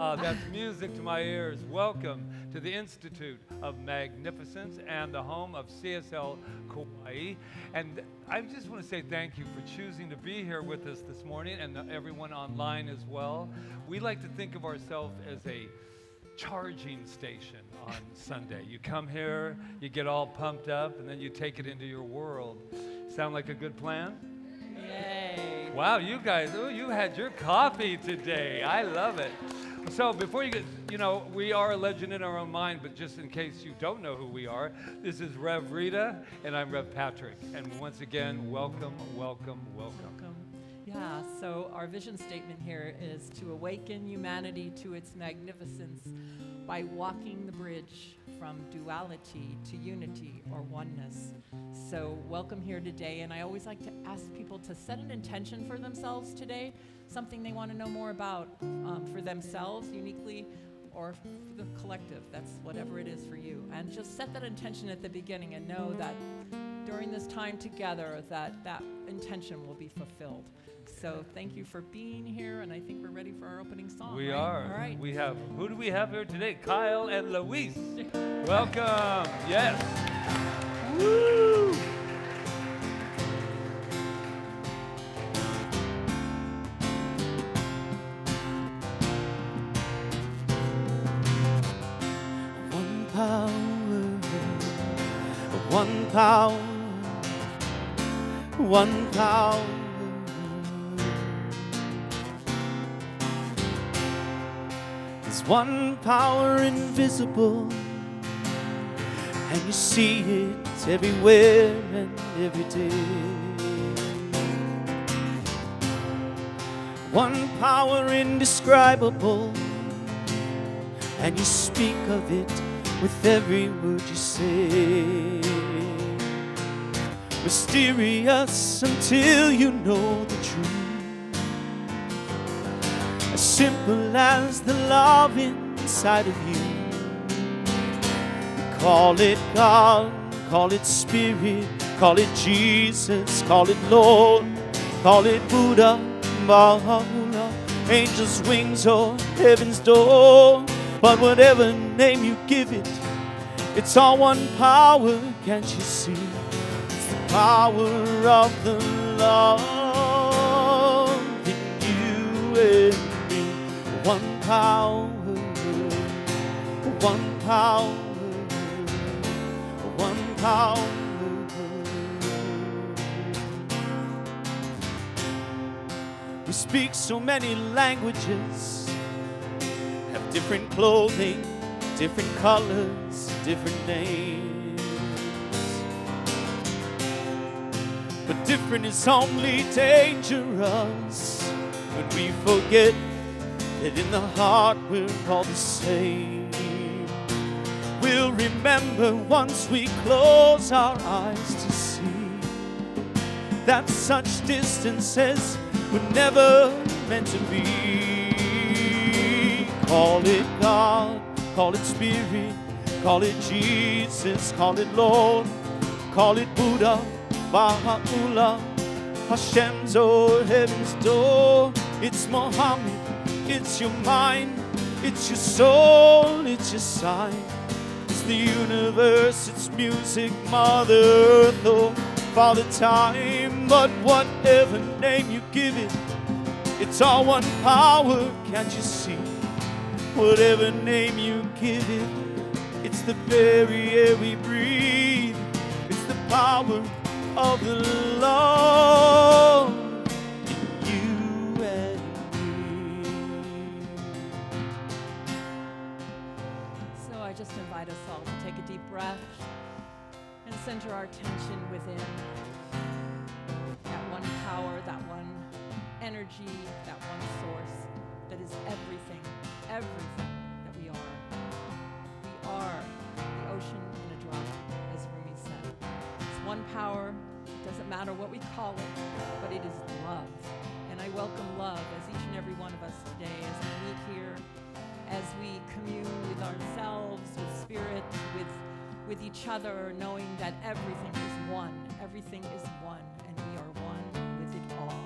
That's music to my ears. Welcome to the Institute of Magnificence and the home of CSL Kauai. And I just want to say thank you for choosing to be here with us this morning, and everyone online as well. We like to think of ourselves as a charging station on Sunday. You come here, you get all pumped up, and then you take it into your world. Sound like a good plan? Yay. Wow, you guys, you had your coffee today. I love it. So before you get, we are a legend in our own mind, but just in case you don't know who we are, this is Rev Rita, and I'm Rev Patrick. And once again, welcome, welcome, welcome. Yeah, so our vision statement here is to awaken humanity to its magnificence by walking the bridge from duality to unity or oneness. So welcome here today, and I always like to ask people to set an intention for themselves today, something they want to know more about for themselves uniquely or for the collective. That's whatever it is for you. And just set that intention at the beginning and know that during this time together that intention will be fulfilled. So thank you for being here, and I think we're ready for our opening song. We right? are. All right. Who do we have here today? Kyle and Luis. Welcome. Yes. Woo! One power, one power, one power. There's one power invisible, and you see it everywhere and every day. One power indescribable, and you speak of it with every word you say. Mysterious until you know the truth. As simple as the love inside of you. Call it God, call it Spirit, call it Jesus, call it Lord, call it Buddha, Baha'u'llah, angels' wings or heaven's door. But whatever name you give it, it's all one power, can't you see? It's the power of the love in you and me. One power, one power, one power. We speak so many languages, have different clothing, different colors, different names. But different is only dangerous when we forget that in the heart we're all the same. We'll remember once we close our eyes to see that such distances were never meant to be. Call it God, call it Spirit, call it Jesus, call it Lord, call it Buddha, Baha'u'llah, Hashem's or heaven's door. It's Muhammad, it's your mind, it's your soul, it's your sign. It's the universe, it's music, Mother Earth, or Father Time. But whatever name you give it, it's all one power, can't you see? Whatever name you give it, it's the very air we breathe. It's the power of the love in you and me. So I just invite us all to take a deep breath and center our attention within that one power, that one energy, that one source that is everything that we are. We are the ocean in a drop, as Rumi said. It's one power, it doesn't matter what we call it, but it is love. And I welcome love as each and every one of us today, as we meet here, as we commune with ourselves, with spirit, with each other, knowing that everything is one, and we are one with it all.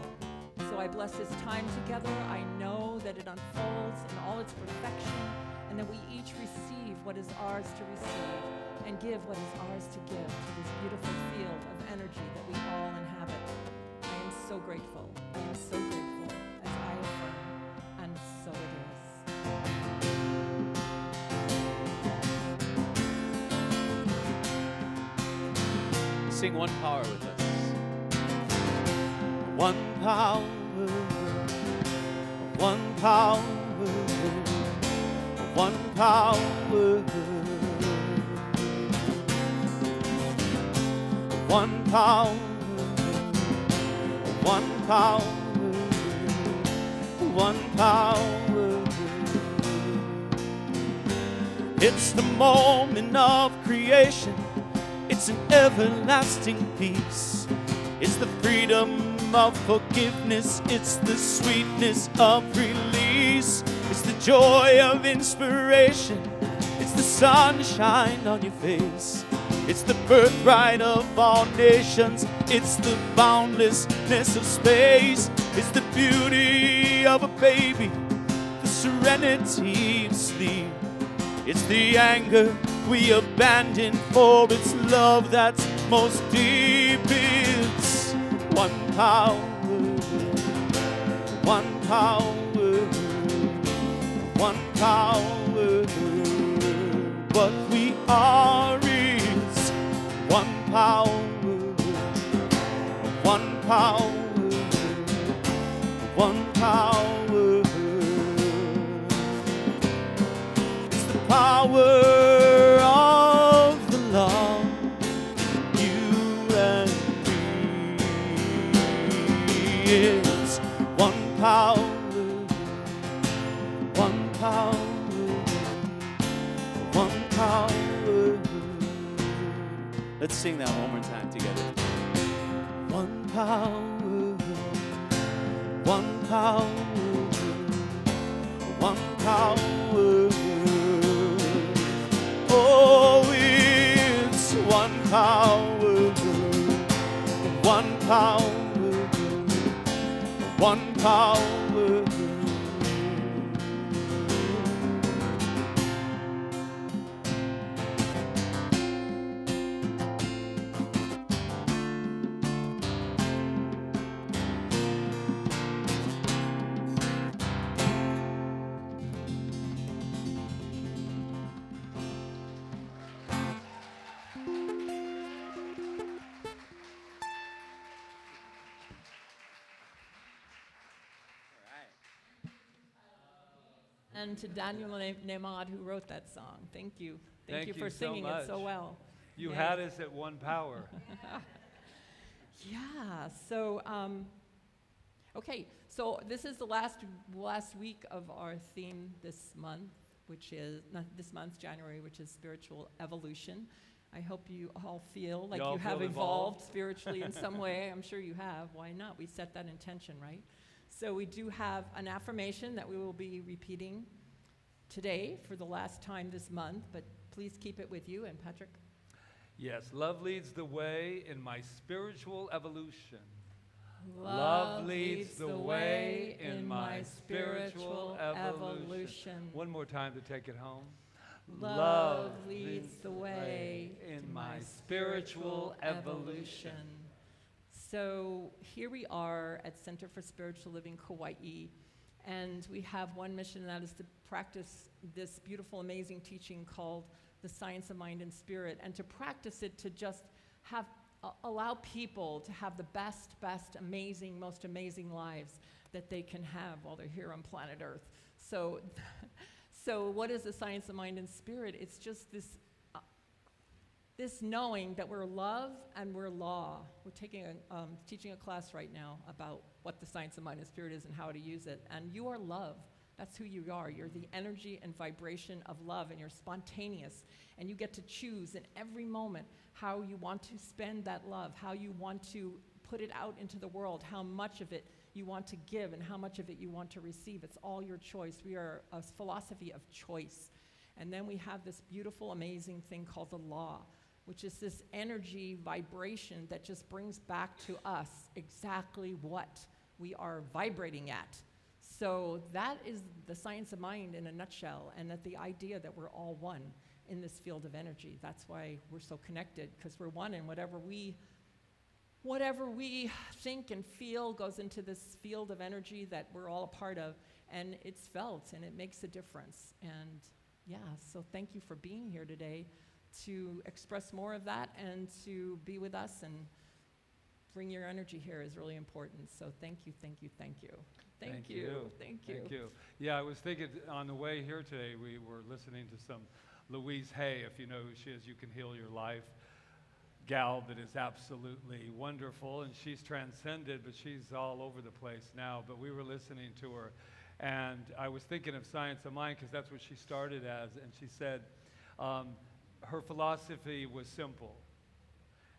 So So I bless this time together. I know that it unfolds in all its perfection, and that we each receive what is ours to receive and give what is ours to give to this beautiful field of energy that we all inhabit. I am so grateful. I am so grateful as I affirm, and so it is. Sing one power with us. One power, one power, one power, one power, one power, one power. It's the moment of creation. It's an everlasting peace. It's the freedom of forgiveness. It's the sweetness of release. It's the joy of inspiration. It's the sunshine on your face. It's the birthright of all nations. It's the boundlessness of space. It's the beauty of a baby, the serenity of sleep. It's the anger we abandon for its love that's most deep. It's one power, one power, one power. What we are is one power, one power, one power. It's the power of the love, you and me. It's one power, one power, one power. Let's sing that one more time together. One power, one power, one power. Oh, it's one power, one power, one power. And to Daniel Nemad, who wrote that song. Thank you. Thank you for so singing it so much. well. You Yay. had us at one power. Yeah, so, okay, so this is the last week of our theme this month, which is, not this month, January, which is spiritual evolution. I hope you all feel like You all you have feel evolved involved? spiritually in some way. I'm sure you have. Why not? We set that intention, right? So we do have an affirmation that we will be repeating today for the last time this month, but please keep it with you. And Patrick? Yes, love leads the way in my spiritual evolution. Love leads the way in my spiritual evolution. One more time to take it home. Love leads the way in my spiritual evolution. So here we are at Center for Spiritual Living Kauai, and we have one mission, and that is to practice this beautiful, amazing teaching called the Science of Mind and Spirit, and to practice it to just have allow people to have the best, amazing, most amazing lives that they can have while they're here on planet Earth. So, so what is the Science of Mind and Spirit? It's just this this knowing that we're love and we're law. We're taking teaching a class right now about what the science of mind and spirit is and how to use it. And you are love. That's who you are. You're the energy and vibration of love, and you're spontaneous. And you get to choose in every moment how you want to spend that love, how you want to put it out into the world, how much of it you want to give and how much of it you want to receive. It's all your choice. We are a philosophy of choice. And then we have this beautiful, amazing thing called the law, which is this energy vibration that just brings back to us exactly what we are vibrating at. So that is the science of mind in a nutshell, and that the idea that we're all one in this field of energy. That's why we're so connected, because we're one, and whatever we think and feel goes into this field of energy that we're all a part of, and it's felt, and it makes a difference. And yeah, so thank you for being here today to express more of that and to be with us and bring your energy here is really important. So thank you, thank you, thank you. Thank you. Thank you. Thank you. Yeah, I was thinking on the way here today, we were listening to some Louise Hay, if you know who she is, You Can Heal Your Life, gal that is absolutely wonderful, and she's transcended, but she's all over the place now. But we were listening to her, and I was thinking of Science of Mind, because that's what she started as, and she said her philosophy was simple,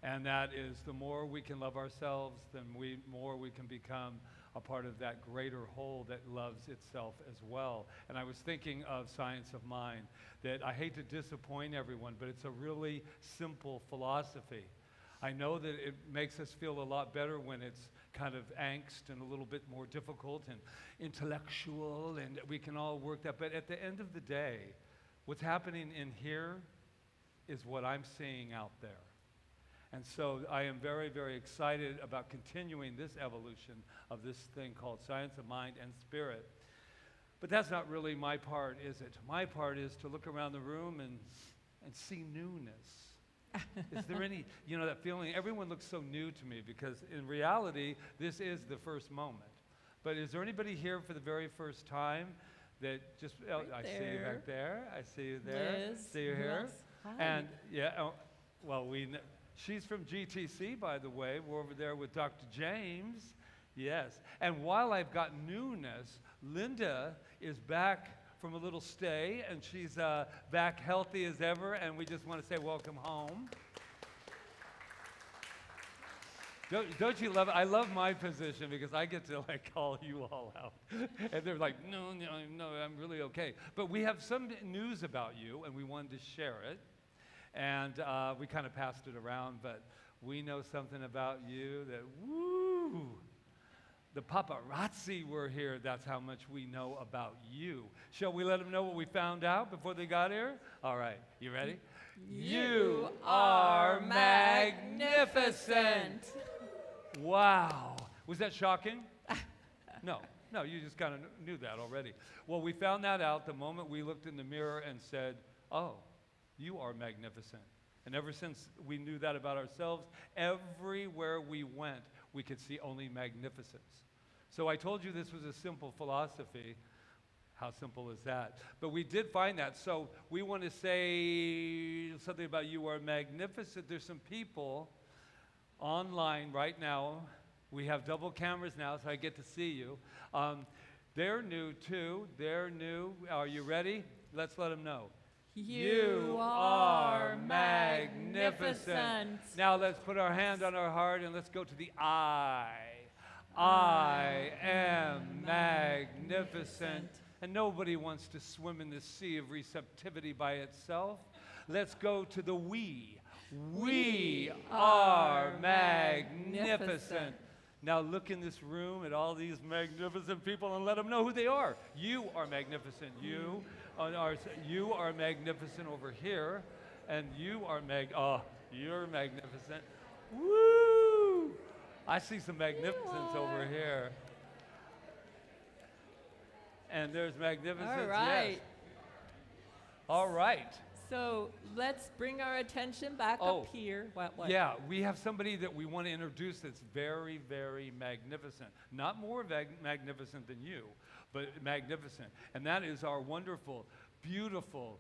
and that is the more we can love ourselves, the more we can become a part of that greater whole that loves itself as well. And I was thinking of Science of Mind, that I hate to disappoint everyone, but it's a really simple philosophy. I know that it makes us feel a lot better when it's kind of angst and a little bit more difficult and intellectual, and we can all work that. But at the end of the day, what's happening in here is what I'm seeing out there. And so I am very, very excited about continuing this evolution of this thing called Science of Mind and Spirit. But that's not really my part, is it? My part is to look around the room and see newness. Is there any, that feeling? Everyone looks so new to me, because in reality, this is the first moment. But is there anybody here for the very first time that just, I see you back there, I see you there, Liz, see you here. else? Hi. And she's from GTC, by the way. We're over there with Dr. James. Yes. And while I've got newness, Linda is back from a little stay, and she's back healthy as ever, and we just want to say welcome home. Don't you love it? I love my position, because I get to call you all out. And they're like, no, I'm really okay. But we have some news about you, and we wanted to share it. And we kind of passed it around, but we know something about you that, woo, the paparazzi were here. That's how much we know about you. Shall we let them know what we found out before they got here? All right, you ready? You are magnificent. Wow. Was that shocking? No, you just kind of knew that already. Well, we found that out the moment we looked in the mirror and said, oh, you are magnificent. And ever since we knew that about ourselves, everywhere we went, we could see only magnificence. So I told you this was a simple philosophy. How simple is that? But we did find that. So we want to say something about you are magnificent. There's some people online right now. We have double cameras now, so I get to see you. They're new too. They're new. Are you ready? Let's let them know. You are magnificent. Now let's put our hand on our heart and let's go to the I. I am magnificent. And nobody wants to swim in the sea of receptivity by itself. Let's go to the we. We are magnificent. Now look in this room at all these magnificent people and let them know who they are. You are magnificent. You are magnificent over here, and you're magnificent. Woo! I see some magnificence over here. And there's magnificence. All right. Yes. All right. So let's bring our attention back up here. What? Yeah, we have somebody that we want to introduce that's very, very magnificent. Not more magnificent than you, but magnificent. And that is our wonderful, beautiful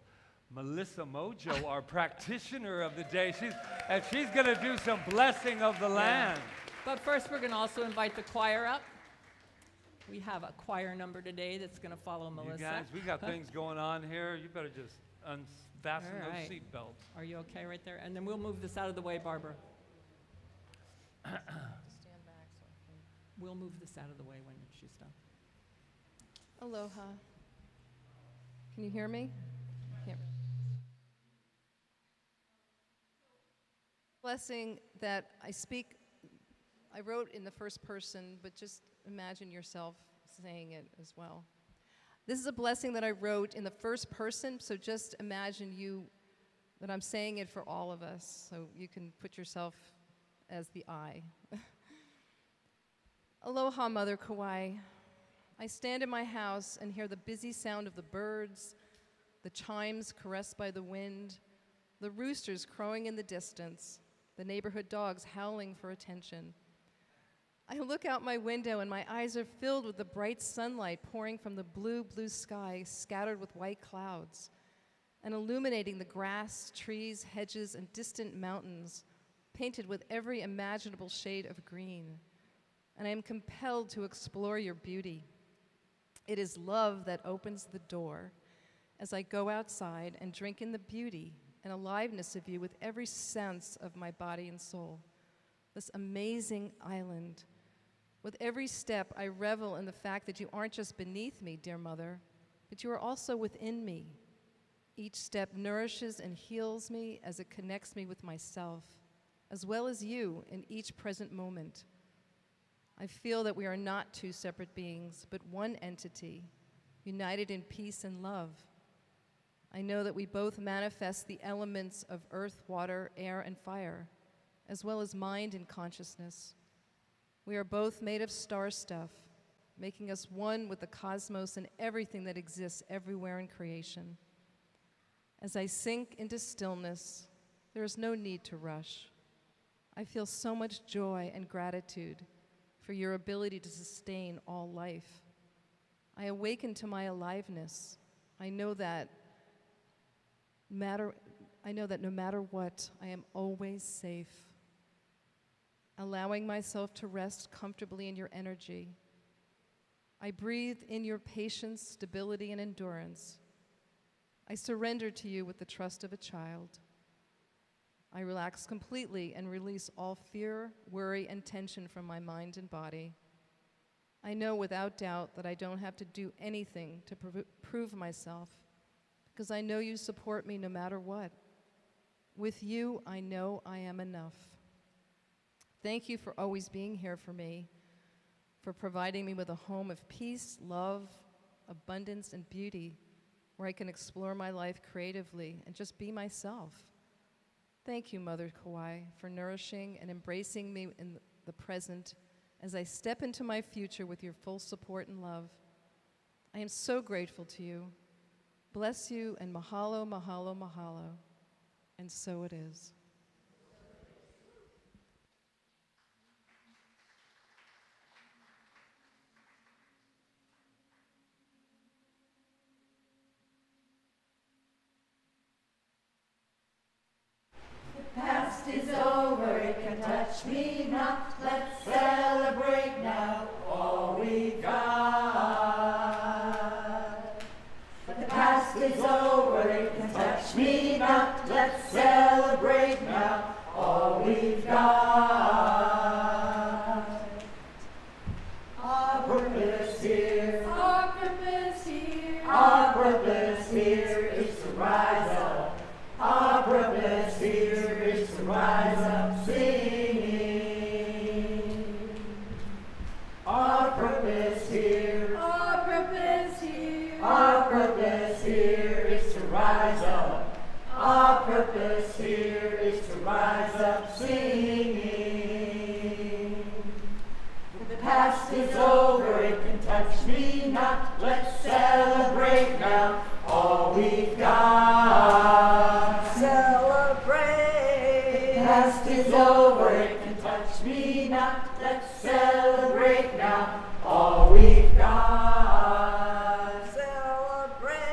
Melissa Mojo, our practitioner of the day. She's going to do some blessing of the land. But first, we're going to also invite the choir up. We have a choir number today that's going to follow Melissa. You guys, we got things going on here. You better just unfasten those seat belts. Are you okay right there? And then we'll move this out of the way, Barbara. Stand back so I can. We'll move this out of the way when she's done. Aloha. Can you hear me? Yep. Blessing that I speak, I wrote in the first person, but just imagine yourself saying it as well. This is a blessing that I wrote in the first person, so just imagine that I'm saying it for all of us, so you can put yourself as the I. Aloha, Mother Kauai. I stand in my house and hear the busy sound of the birds, the chimes caressed by the wind, the roosters crowing in the distance, the neighborhood dogs howling for attention. I look out my window and my eyes are filled with the bright sunlight pouring from the blue, blue sky scattered with white clouds and illuminating the grass, trees, hedges, and distant mountains painted with every imaginable shade of green. And I am compelled to explore your beauty. It is love that opens the door as I go outside and drink in the beauty and aliveness of you with every sense of my body and soul. This amazing island. With every step, I revel in the fact that you aren't just beneath me, dear Mother, but you are also within me. Each step nourishes and heals me as it connects me with myself, as well as you in each present moment. I feel that we are not two separate beings, but one entity, united in peace and love. I know that we both manifest the elements of earth, water, air, and fire, as well as mind and consciousness. We are both made of star stuff, making us one with the cosmos and everything that exists everywhere in creation. As I sink into stillness, there is no need to rush. I feel so much joy and gratitude for your ability to sustain all life. I awaken to my aliveness. I know that no matter what, I am always safe. Allowing myself to rest comfortably in your energy. I breathe in your patience, stability, and endurance. I surrender to you with the trust of a child. I relax completely and release all fear, worry, and tension from my mind and body. I know without doubt that I don't have to do anything to prove myself, because I know you support me no matter what. With you, I know I am enough. Thank you for always being here for me, for providing me with a home of peace, love, abundance, and beauty, where I can explore my life creatively and just be myself. Thank you, Mother Kauai, for nourishing and embracing me in the present as I step into my future with your full support and love. I am so grateful to you. Bless you and mahalo, mahalo, mahalo. And so it is. Past is over, it can touch me not. Let's celebrate now all we've got. But the past is over, it can touch me not. Let's celebrate now all we've got. Our purpose here, our purpose here, our purpose here is to rise up. Our purpose here is to rise up singing. Our purpose here, our purpose here, our purpose here is to rise up. Our purpose here is to rise up singing. The past is over, it can touch me not. Let's celebrate now all we've got. Celebrate. The past is over, it can touch me not. Let's celebrate now all we've got. Celebrate.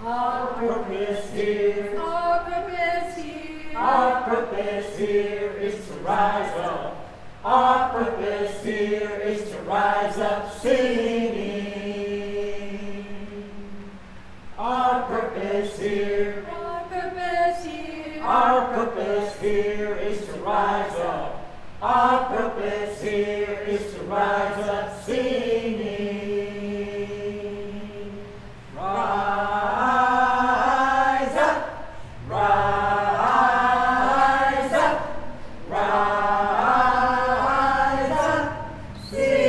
Our purpose here, our purpose here, our purpose here is to rise up. Our purpose here is to rise up singing. Our purpose here, our purpose here, our purpose here is to rise up. Our purpose here is to rise up singing. Rise up, rise up, rise up, sing.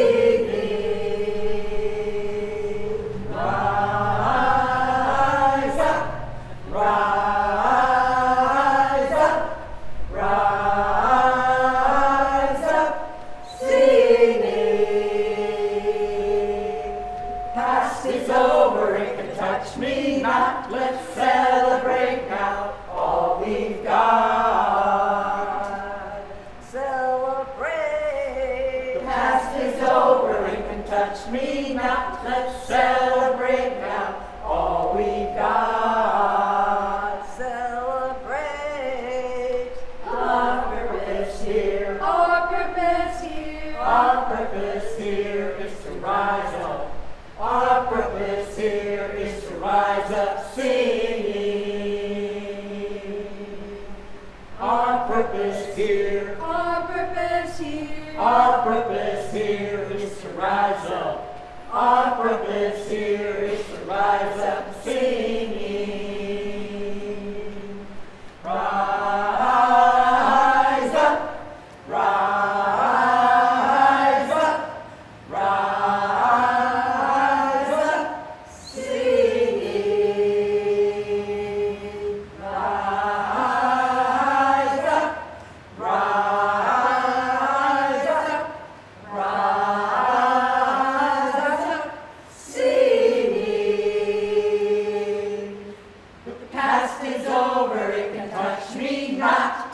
purpose here. Our purpose here. Our purpose here is to rise up. Our purpose here is to rise up singing. Rise up, rise up, rise up, singing. Rise up, rise up, rise up, singing. The past is over, it can touch me not.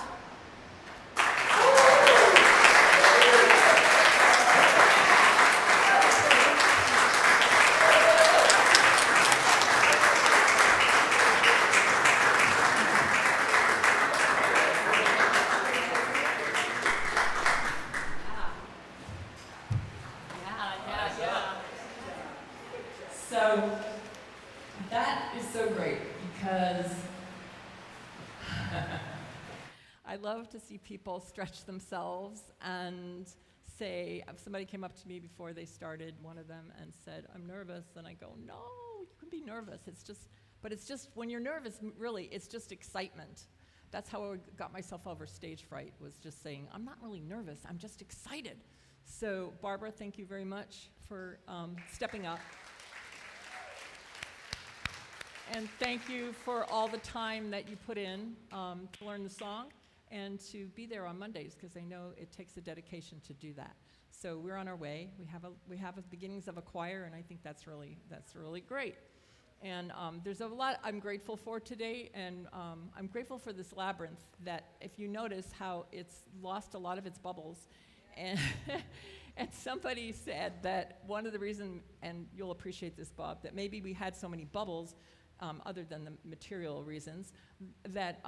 So that is so great because I love to see people stretch themselves and say, if somebody came up to me before they started, one of them, and said, I'm nervous, and I go, no, you can be nervous. But it's just, when you're nervous, really, it's just excitement. That's how I got myself over stage fright, was just saying, I'm not really nervous, I'm just excited. So Barbara, thank you very much for stepping up. And thank you for all the time that you put in to learn the song and to be there on Mondays, because I know it takes a dedication to do that. So we're on our way. We have a beginnings of a choir, and I think that's really great. And there's a lot I'm grateful for today, and I'm grateful for this labyrinth that, if you notice how it's lost a lot of its bubbles. And, and somebody said that one of the reasons, and you'll appreciate this, Bob, that maybe we had so many bubbles, other than the material reasons, that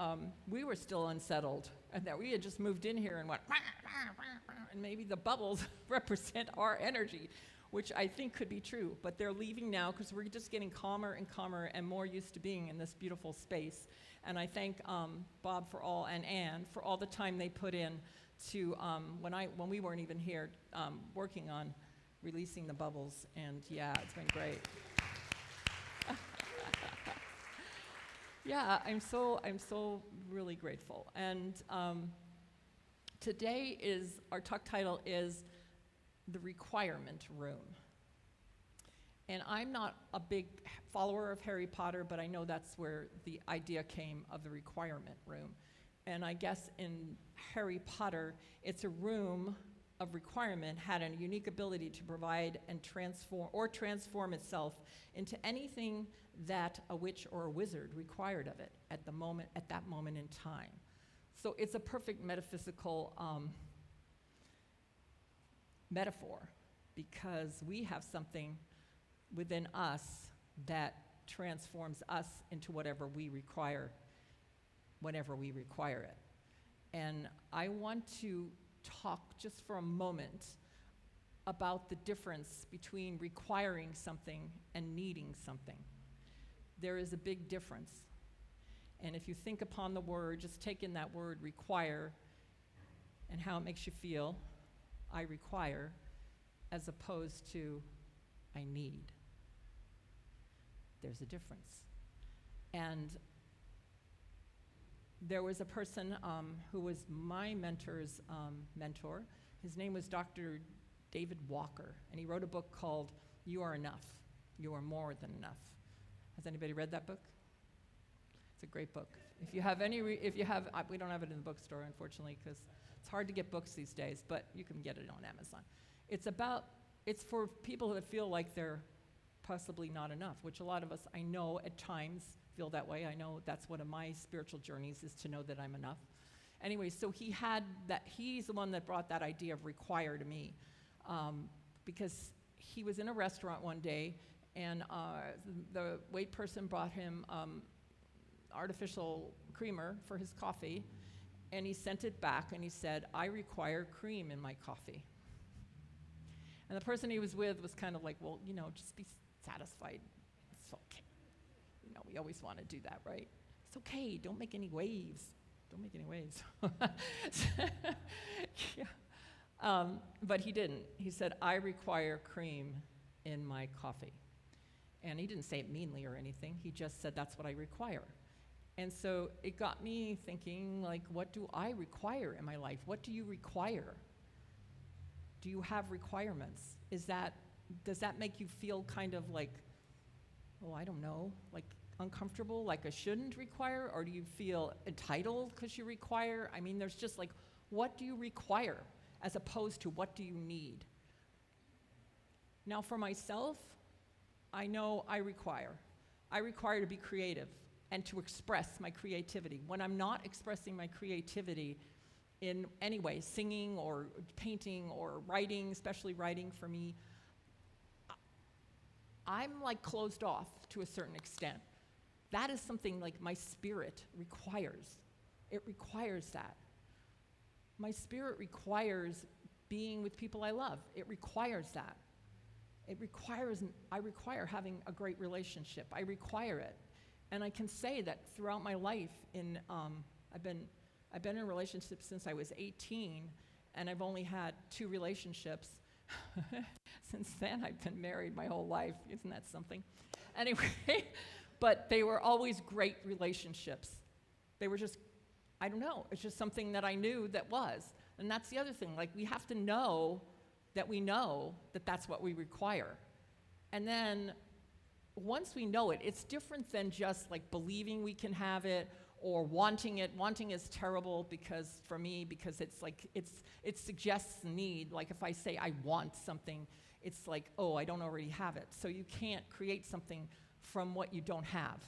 we were still unsettled, and that we had just moved in here and went, "Wah, wah, wah, wah," and maybe the bubbles represent our energy, which I think could be true, but they're leaving now because we're just getting calmer and calmer and more used to being in this beautiful space. And I thank Bob for all, and Anne for all the time they put in to, when we weren't even here, working on releasing the bubbles, and yeah, it's been great. Yeah, I'm so really grateful. And today our talk title is The Requirement Room. And I'm not a big follower of Harry Potter, but I know that's where the idea came of the requirement room. And I guess in Harry Potter, it's a room of requirement had a unique ability to provide and transform itself into anything that a witch or a wizard required of it at that moment in time. So it's a perfect metaphysical metaphor, because we have something within us that transforms us into whatever we require, whenever we require it. And I want to talk just for a moment about the difference between requiring something and needing something. There is a big difference. And if you think upon the word, just take in that word require and how it makes you feel, I require, as opposed to I need. There's a difference. And there was a person who was my mentor's mentor. His name was Dr. David Walker, and he wrote a book called You Are Enough. You Are More Than Enough. Has anybody read that book? It's a great book. If you have any, we don't have it in the bookstore, unfortunately, because it's hard to get books these days, but you can get it on Amazon. It's for people that feel like they're possibly not enough, which a lot of us, I know, at times feel that way. I know that's one of my spiritual journeys, is to know that I'm enough. Anyway, so he's the one that brought that idea of require to me, because he was in a restaurant one day, and the wait person brought him artificial creamer for his coffee, and he sent it back, and he said, I require cream in my coffee. And the person he was with was kind of like, well, just be satisfied. It's okay. We always want to do that, right? It's okay. Don't make any waves. don't make any waves. Yeah. But he didn't. He said, I require cream in my coffee. And he didn't say it meanly or anything. He just said, that's what I require. And so it got me thinking, like, what do I require in my life? What do you require? Do you have requirements? Does that make you feel kind of like, oh, I don't know, like uncomfortable, like I shouldn't require? Or do you feel entitled because you require? I mean, there's just like, what do you require as opposed to what do you need? Now, for myself, I know I require to be creative and to express my creativity. When I'm not expressing my creativity in any way, singing or painting or writing, especially writing for me, I'm like closed off to a certain extent. That is something like my spirit requires. It requires that. My spirit requires being with people I love. It requires that. I require having a great relationship. I require it. And I can say that throughout my life, I've been in relationships since I was 18, and I've only had 2 relationships. Since then, I've been married my whole life. Isn't that something? Anyway, but they were always great relationships. They were just, I don't know, it's just something that I knew that was. And that's the other thing, like we have to know that that's what we require. And then once we know it, it's different than just like believing we can have it or wanting it. Wanting is terrible because it's like, it suggests need. Like if I say I want something, it's like, oh, I don't already have it. So you can't create something from what you don't have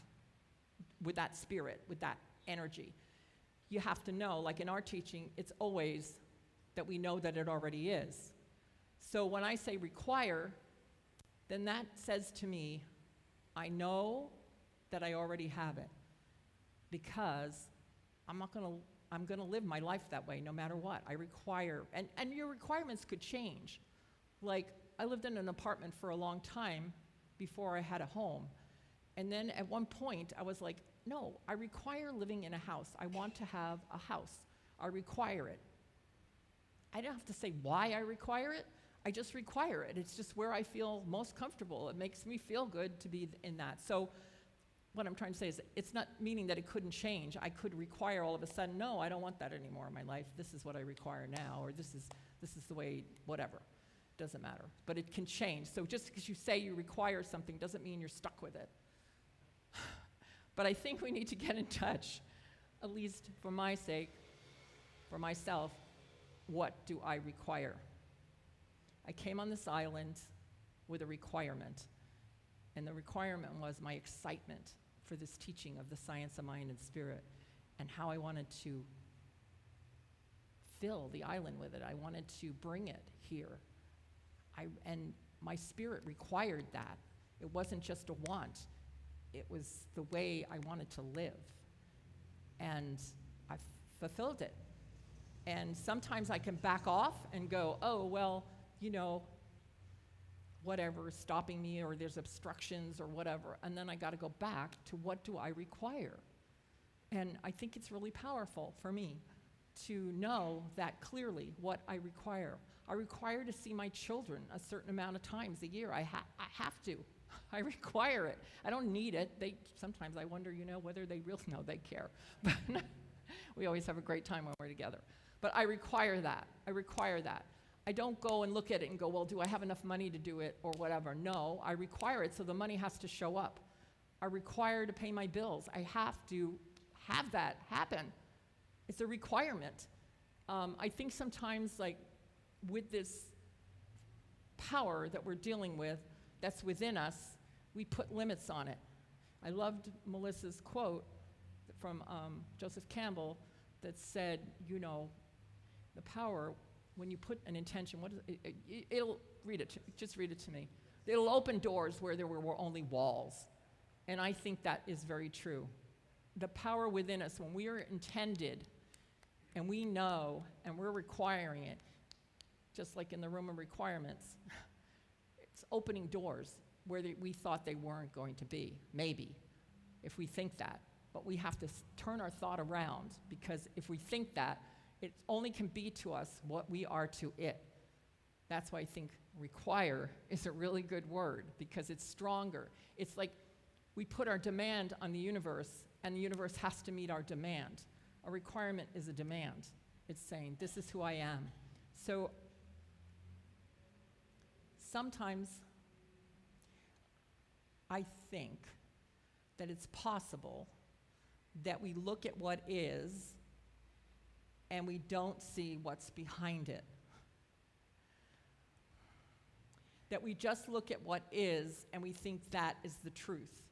with that spirit, with that energy. You have to know, like in our teaching, it's always that we know that it already is. So when I say require, then that says to me, I know that I already have it because I'm gonna live my life that way no matter what. I require, and your requirements could change. Like I lived in an apartment for a long time before I had a home. And then at one point I was like, no, I require living in a house. I want to have a house. I require it. I don't have to say why I require it. I just require it. It's just where I feel most comfortable. It makes me feel good to be in that. So what I'm trying to say is it's not meaning that it couldn't change. I could require all of a sudden, no, I don't want that anymore in my life. This is what I require now, or this is the way, whatever. Doesn't matter. But it can change. So just because you say you require something doesn't mean you're stuck with it. But I think we need to get in touch, at least for my sake, for myself, what do I require? I came on this island with a requirement, and the requirement was my excitement for this teaching of the science of mind and spirit and how I wanted to fill the island with it. I wanted to bring it here. And my spirit required that. It wasn't just a want. It was the way I wanted to live. And I fulfilled it. And sometimes I can back off and go, oh, well, you know, whatever is stopping me, or there's obstructions or whatever. And then I got to go back to what do I require? And I think it's really powerful for me to know that clearly what I require. I require to see my children a certain amount of times a year. I have to. I require it. I don't need it. Sometimes I wonder, whether they really know they care. But we always have a great time when we're together. But I require that. I require that. I don't go and look at it and go, well, do I have enough money to do it or whatever? No, I require it, so the money has to show up. I require to pay my bills. I have to have that happen. It's a requirement. I think sometimes, like, with this power that we're dealing with that's within us, we put limits on it. I loved Melissa's quote from Joseph Campbell that said, the power, when you put an intention, just read it to me. It'll open doors where there were only walls. And I think that is very true. The power within us, when we are intended, and we know, and we're requiring it, just like in the room of requirements, it's opening doors where we thought they weren't going to be, maybe, if we think that. but we have to turn our thought around, because if we think that, it only can be to us what we are to it. That's why I think require is a really good word, because it's stronger. It's like we put our demand on the universe, and the universe has to meet our demand. A requirement is a demand. It's saying, this is who I am. So sometimes I think that it's possible that we look at what is and we don't see what's behind it. That we just look at what is and we think that is the truth,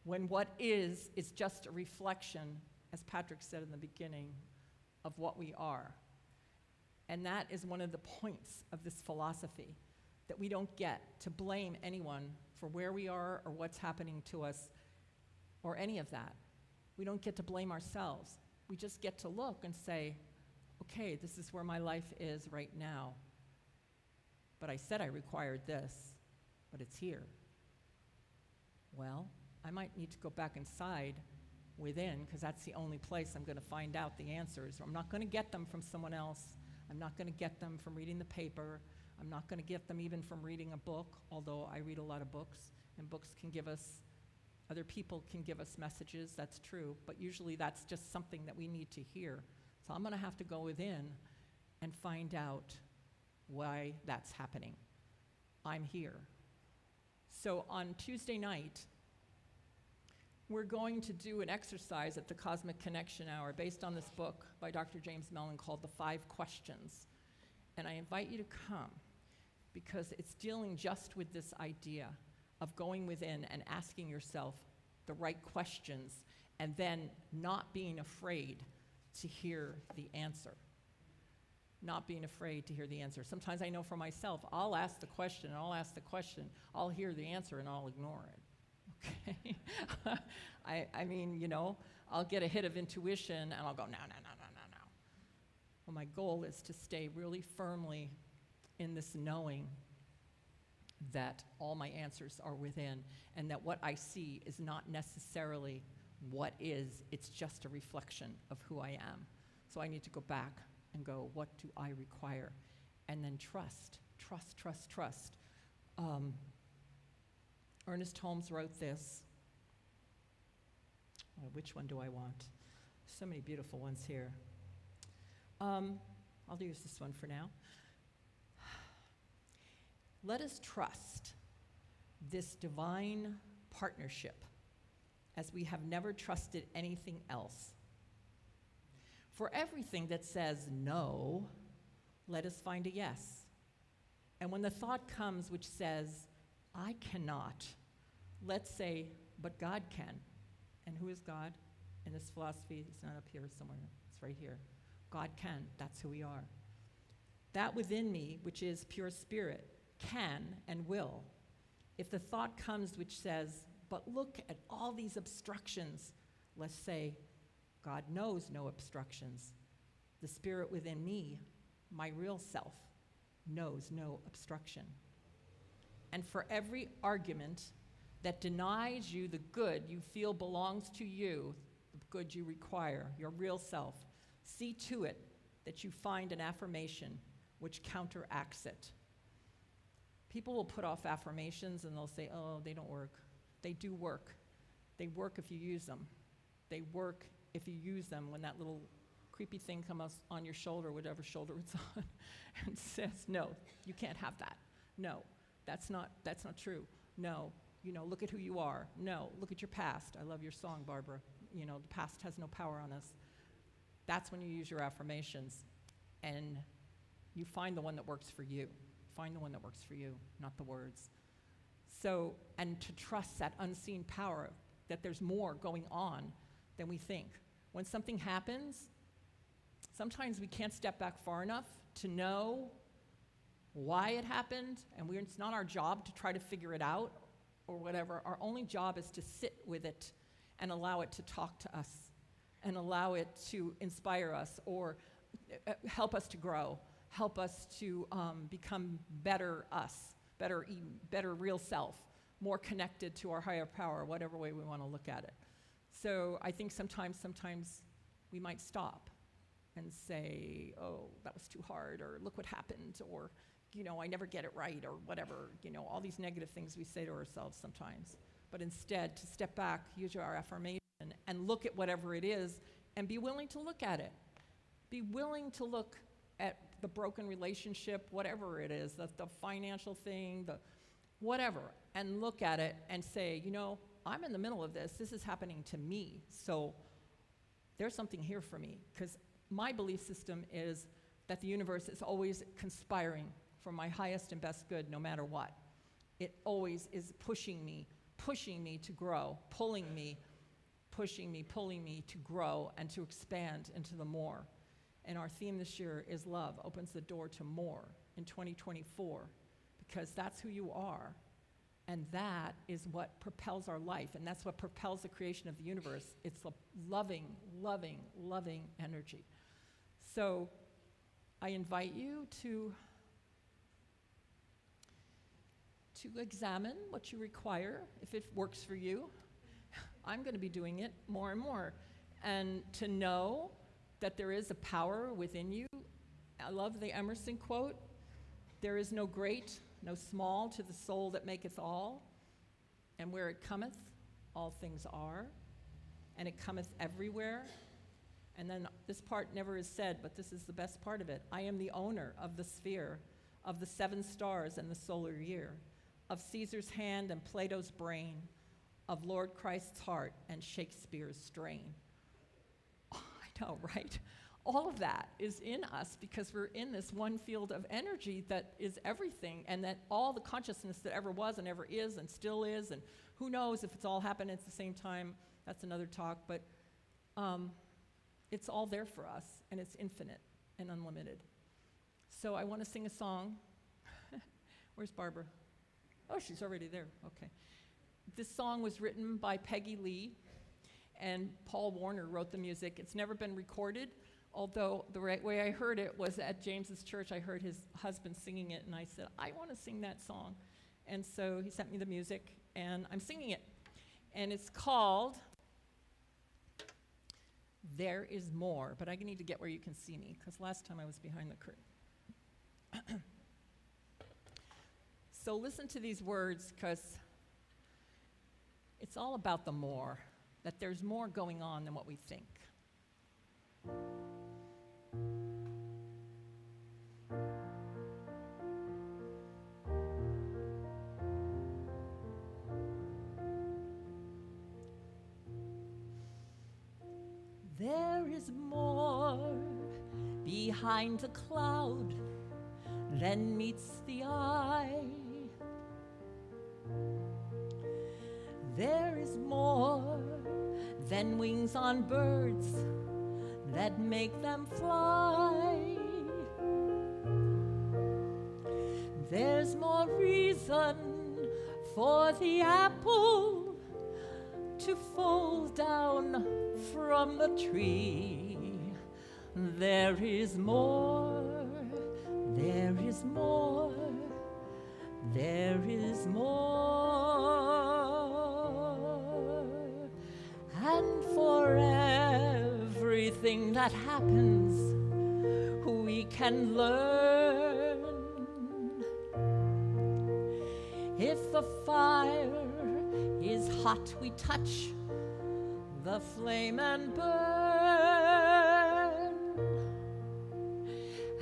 when what is just a reflection, as Patrick said in the beginning, of what we are. And that is one of the points of this philosophy, that we don't get to blame anyone for where we are or what's happening to us or any of that. We don't get to blame ourselves. We just get to look and say, okay, this is where my life is right now. But I said I required this, but it's here. Well, I might need to go back inside within, because that's the only place I'm going to find out the answers. I'm not going to get them from someone else. I'm not going to get them from reading the paper. I'm not going to get them even from reading a book, although I read a lot of books, and books can give us, other people can give us messages, that's true, but usually that's just something that we need to hear. So I'm going to have to go within and find out why that's happening. I'm here. So on Tuesday night, we're going to do an exercise at the Cosmic Connection Hour based on this book by Dr. James Mellon called The 5 Questions. And I invite you to come, because it's dealing just with this idea of going within and asking yourself the right questions and then not being afraid to hear the answer. Not being afraid to hear the answer. Sometimes I know for myself, I'll ask the question, and I'll ask the question, I'll hear the answer, and I'll ignore it. Okay? I mean, you know, I'll get a hit of intuition, and I'll go, no. Well, my goal is to stay really firmly in this knowing that all my answers are within, and that what I see is not necessarily what is, it's just a reflection of who I am. So I need to go back and go, what do I require? And then trust. Ernest Holmes wrote this. Oh, which one do I want? So many beautiful ones here. I'll use this one for now. Let us trust this divine partnership as we have never trusted anything else. For everything that says no, let us find a yes. And when the thought comes which says, I cannot, let's say, but God can. And who is God? In this philosophy, it's not up here somewhere, it's right here. God can, that's who we are. That within me, which is pure spirit, can and will. If the thought comes which says, but look at all these obstructions, let's say, God knows no obstructions. The spirit within me, my real self, knows no obstruction. And for every argument that denies you the good you feel belongs to you, the good you require, your real self, see to it that you find an affirmation which counteracts it. People will put off affirmations and they'll say, oh, they don't work. They do work. They work if you use them. They work if you use them when that little creepy thing comes on your shoulder, whatever shoulder it's on, and says, no, you can't have that. No, that's not true. No, look at who you are. No, look at your past. I love your song, Barbara. The past has no power on us. That's when you use your affirmations, and you find the one that works for you. Find the one that works for you, not the words. So, and to trust that unseen power, that there's more going on than we think. When something happens, sometimes we can't step back far enough to know why it happened, and it's not our job to try to figure it out or whatever. Our only job is to sit with it and allow it to talk to us and allow it to inspire us or help us to grow, help us to become better us, better real self, more connected to our higher power, whatever way we want to look at it. So I think sometimes we might stop and say, oh, that was too hard, or look what happened, or, I never get it right, or whatever, all these negative things we say to ourselves sometimes. But instead, to step back, use our affirmation, and look at whatever it is, and be willing to look at it. Be willing to look at the broken relationship, whatever it is, the financial thing, the whatever, and look at it and say, I'm in the middle of this. This is happening to me. So there's something here for me. Because my belief system is that the universe is always conspiring for my highest and best good, no matter what. It always is pushing me to grow, pulling me to grow and to expand into the more. And our theme this year is love opens the door to more in 2024, because that's who you are. And that is what propels our life, and that's what propels the creation of the universe. It's a loving, loving, loving energy. So I invite you to examine what you require, if it works for you. I'm going to be doing it more and more. And to know that there is a power within you. I love the Emerson quote, there is no great, no small to the soul that maketh all, and where it cometh, all things are, and it cometh everywhere. And then this part never is said, but this is the best part of it. I am the owner of the sphere, of the 7 stars and the solar year, of Caesar's hand and Plato's brain, of Lord Christ's heart and Shakespeare's strain. Oh, I know, right? All of that is in us because we're in this one field of energy that is everything, and that all the consciousness that ever was and ever is and still is, and who knows if it's all happening at the same time, that's another talk, but it's all there for us, and it's infinite and unlimited. So I want to sing a song. Where's Barbara? Oh, she's already there. Okay. This song was written by Peggy Lee, and Paul Warner wrote the music. It's never been recorded, although the right way I heard it was at James's church. I heard his husband singing it, and I said, I want to sing that song. And so he sent me the music, and I'm singing it. And it's called There Is More, but I need to get where you can see me, because last time I was behind the curtain. So listen to these words, because it's all about the more, that there's more going on than what we think. There is more behind a cloud than meets the eye. There is more than wings on birds that make them fly. There's more reason for the apple to fall down from the tree. There is more, there is more, there is more. And for everything that happens, we can learn. If the fire is hot, we touch the flame and burn.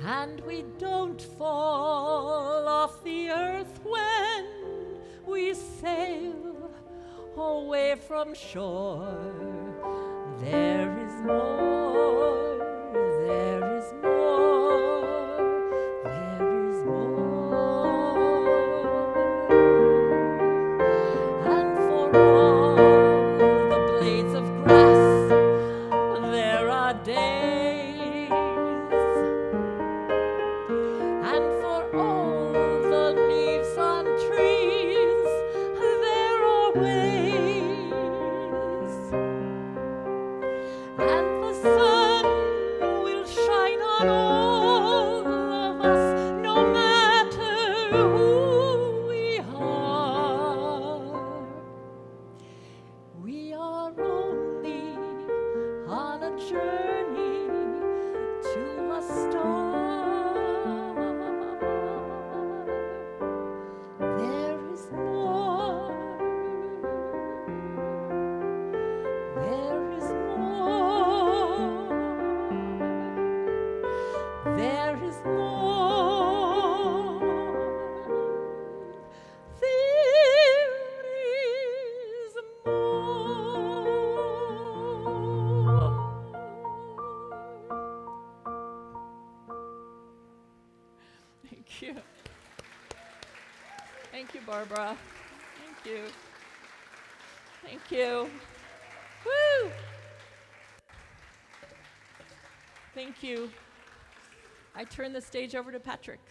And we don't fall off the earth when we sail away from shore. There is more, there is more, there is more. And for all the blades of grass, there are days. And for all the leaves on trees, there are ways. And the sun will shine on all of us, no matter who we are. We are only Thank you. Thank you, Barbara. Thank you. Thank you. Woo! Thank you. I turn the stage over to Patrick.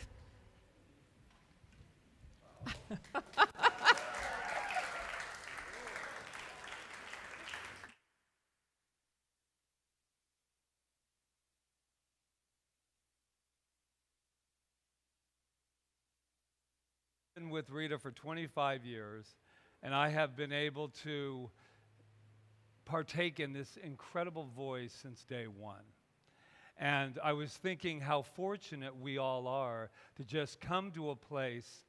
Been with Rita for 25 years, and I have been able to partake in this incredible voice since day one. And I was thinking how fortunate we all are to just come to a place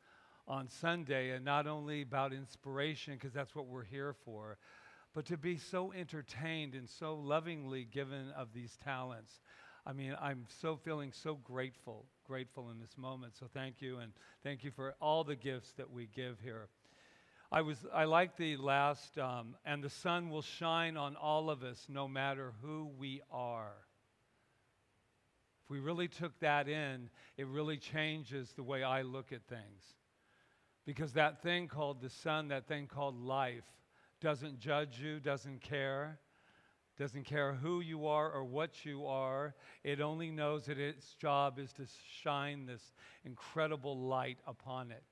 on Sunday and not only about inspiration, because that's what we're here for, but to be so entertained and so lovingly given of these talents. I mean, I'm so feeling so grateful in this moment. So thank you, and thank you for all the gifts that we give here. I like the last, and the sun will shine on all of us no matter who we are. If we really took that in, it really changes the way I look at things. Because that thing called the sun, that thing called life, doesn't judge you, doesn't care who you are or what you are. It only knows that its job is to shine this incredible light upon it.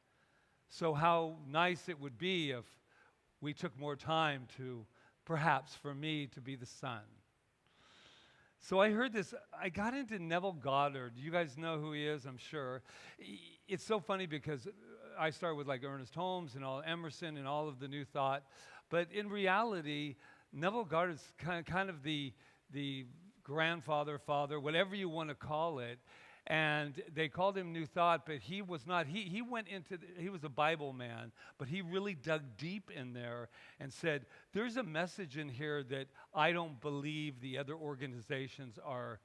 So how nice it would be if we took more time to, perhaps for me, to be the sun. So I heard this, I got into Neville Goddard. You guys know who he is, I'm sure. It's so funny because I started with like Ernest Holmes and all Emerson and all of the New Thought. But in reality, Neville Goddard's kind of the grandfather, father, whatever you want to call it. And they called him New Thought, but he was not. He went into, he was a Bible man, but he really dug deep in there and said, there's a message in here that I don't believe the other organizations are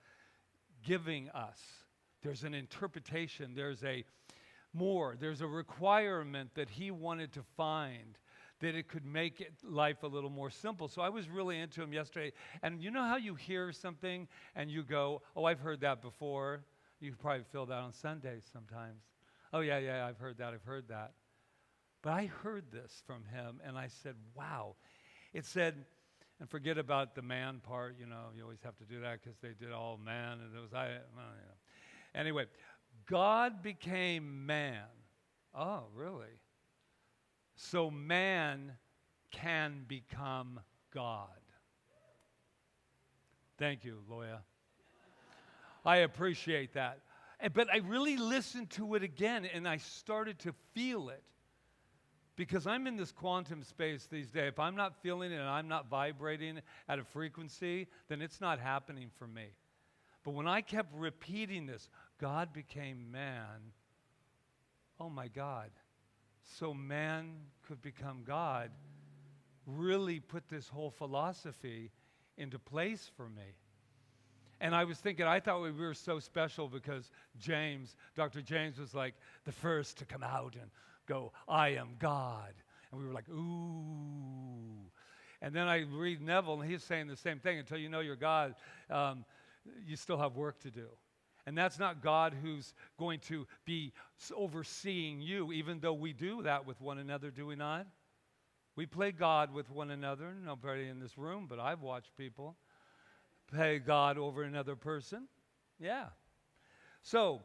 giving us. There's an interpretation, there's a requirement that he wanted to find, that it could make life a little more simple. So I was really into him yesterday. And you know how you hear something and you go, oh, I've heard that before. You probably feel that on Sundays sometimes. Oh, yeah, I've heard that. But I heard this from him, and I said, wow. It said, and forget about the man part, you always have to do that because they did all man, and it was Anyway, God became man. Oh, really? So man can become God. Thank you, Loya. I appreciate that. But I really listened to it again, and I started to feel it. Because I'm in this quantum space these days. If I'm not feeling it and I'm not vibrating at a frequency, then it's not happening for me. But when I kept repeating this, God became man, oh my God. So man could become God, really put this whole philosophy into place for me. And I was thinking, I thought we were so special because Dr. James was like the first to come out and go, I am God. And we were like, ooh. And then I read Neville, and he's saying the same thing. Until you know you're God, you still have work to do. And that's not God who's going to be overseeing you, even though we do that with one another, do we not? We play God with one another. Nobody in this room, but I've watched people play God over another person. Yeah. So,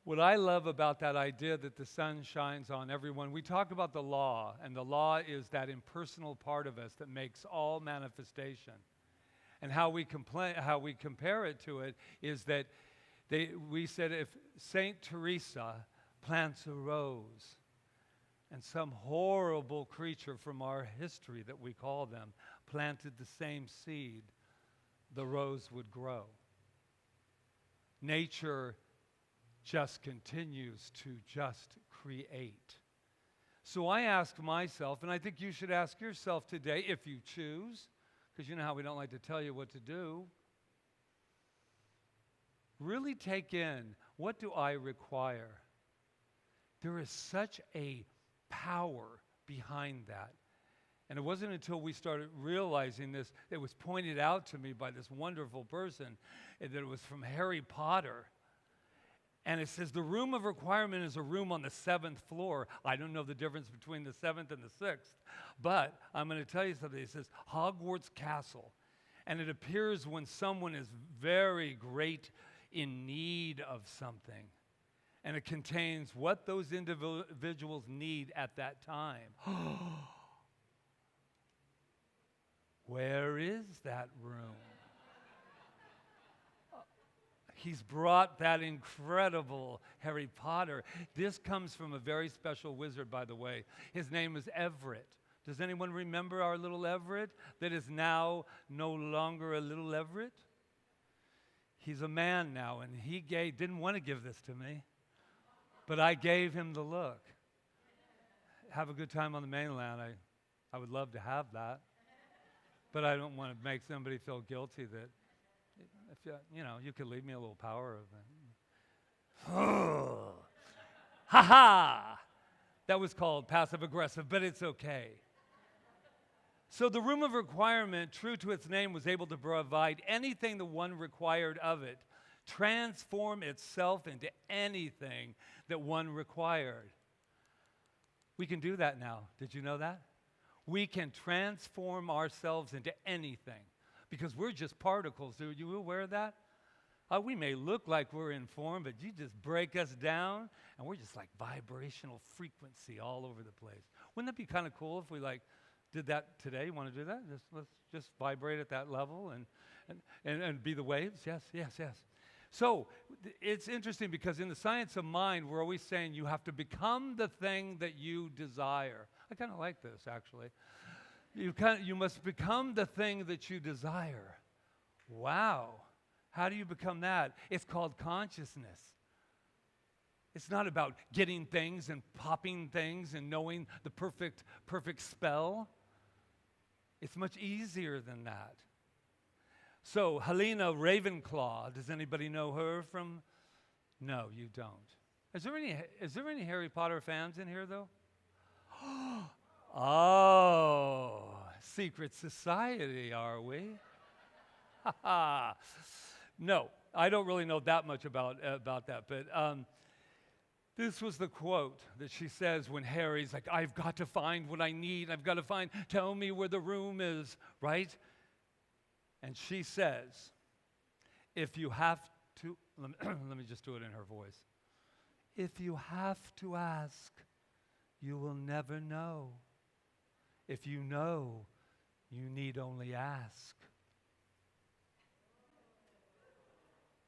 what I love about that idea that the sun shines on everyone, we talk about the law, and the law is that impersonal part of us that makes all manifestation. And how we compare it to it is that we said if Saint Teresa plants a rose, and some horrible creature from our history that we call them planted the same seed, the rose would grow. Nature just continues to just create. So I ask myself, and I think you should ask yourself today, if you choose, because you know how we don't like to tell you what to do. Really take in, what do I require? There is such a power behind that. And it wasn't until we started realizing this, it was pointed out to me by this wonderful person, that it was from Harry Potter. And it says the room of requirement is a room on the 7th floor. I don't know the difference between the 7th and the 6th, but I'm going to tell you something. It says Hogwarts Castle. And it appears when someone is very great in need of something. And it contains what those individuals need at that time. Where is that room? He's brought that incredible Harry Potter. This comes from a very special wizard, by the way. His name is Everett. Does anyone remember our little Everett that is now no longer a little Everett? He's a man now, and he didn't want to give this to me, but I gave him the look. Have a good time on the mainland. I would love to have that, but I don't want to make somebody feel guilty that, if you could leave me a little power of it. Ha ha! That was called passive aggressive, but it's okay. So the room of requirement, true to its name, was able to provide anything the one required of it, transform itself into anything that one required. We can do that now. Did you know that? We can transform ourselves into anything because we're just particles. Are you aware of that? We may look like we're in form, but you just break us down, and we're just like vibrational frequency all over the place. Wouldn't that be kind of cool if we did that today? You want to do that? Let's just vibrate at that level and be the waves? Yes, yes, yes. So it's interesting because in the science of mind, we're always saying you have to become the thing that you desire. I kind of like this, actually. You must become the thing that you desire. Wow. How do you become that? It's called consciousness. It's not about getting things and popping things and knowing the perfect spell. It's much easier than that. So, Helena Ravenclaw, does anybody know her from? No, you don't. Is there any Harry Potter fans in here, though? Oh, secret society, are we? Ha ha. No, I don't really know that much about that, but this was the quote that she says when Harry's like, I've got to find what I need. I've got to tell me where the room is, right? And she says, if you have to, let me just do it in her voice. If you have to ask, you will never know. If you know, you need only ask.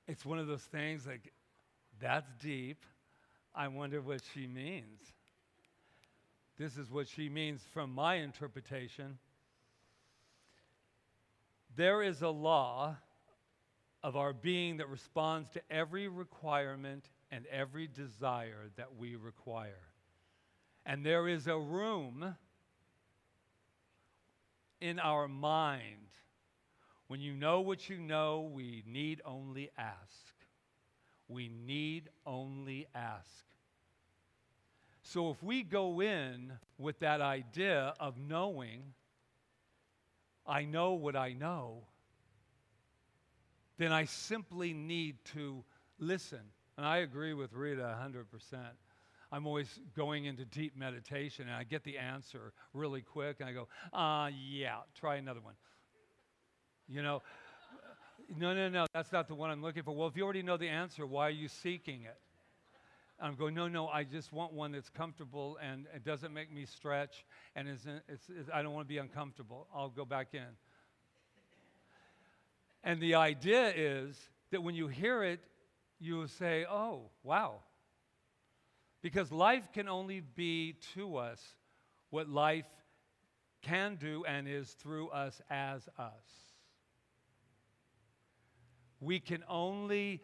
It's one of those things like, that's deep. I wonder what she means. This is what she means from my interpretation. There is a law of our being that responds to every requirement and every desire that we require. And there is a room in our mind. When you know what you know, we need only ask. We need only ask. So if we go in with that idea of knowing, I know what I know, then I simply need to listen. And I agree with Rita 100%. I'm always going into deep meditation, and I get the answer really quick, and I go, yeah, try another one. No, that's not the one I'm looking for. Well, if you already know the answer, why are you seeking it? I'm going, no, I just want one that's comfortable and it doesn't make me stretch, and I don't want to be uncomfortable. I'll go back in. And the idea is that when you hear it, you will say, oh, wow. Because life can only be to us what life can do and is through us as us. We can only,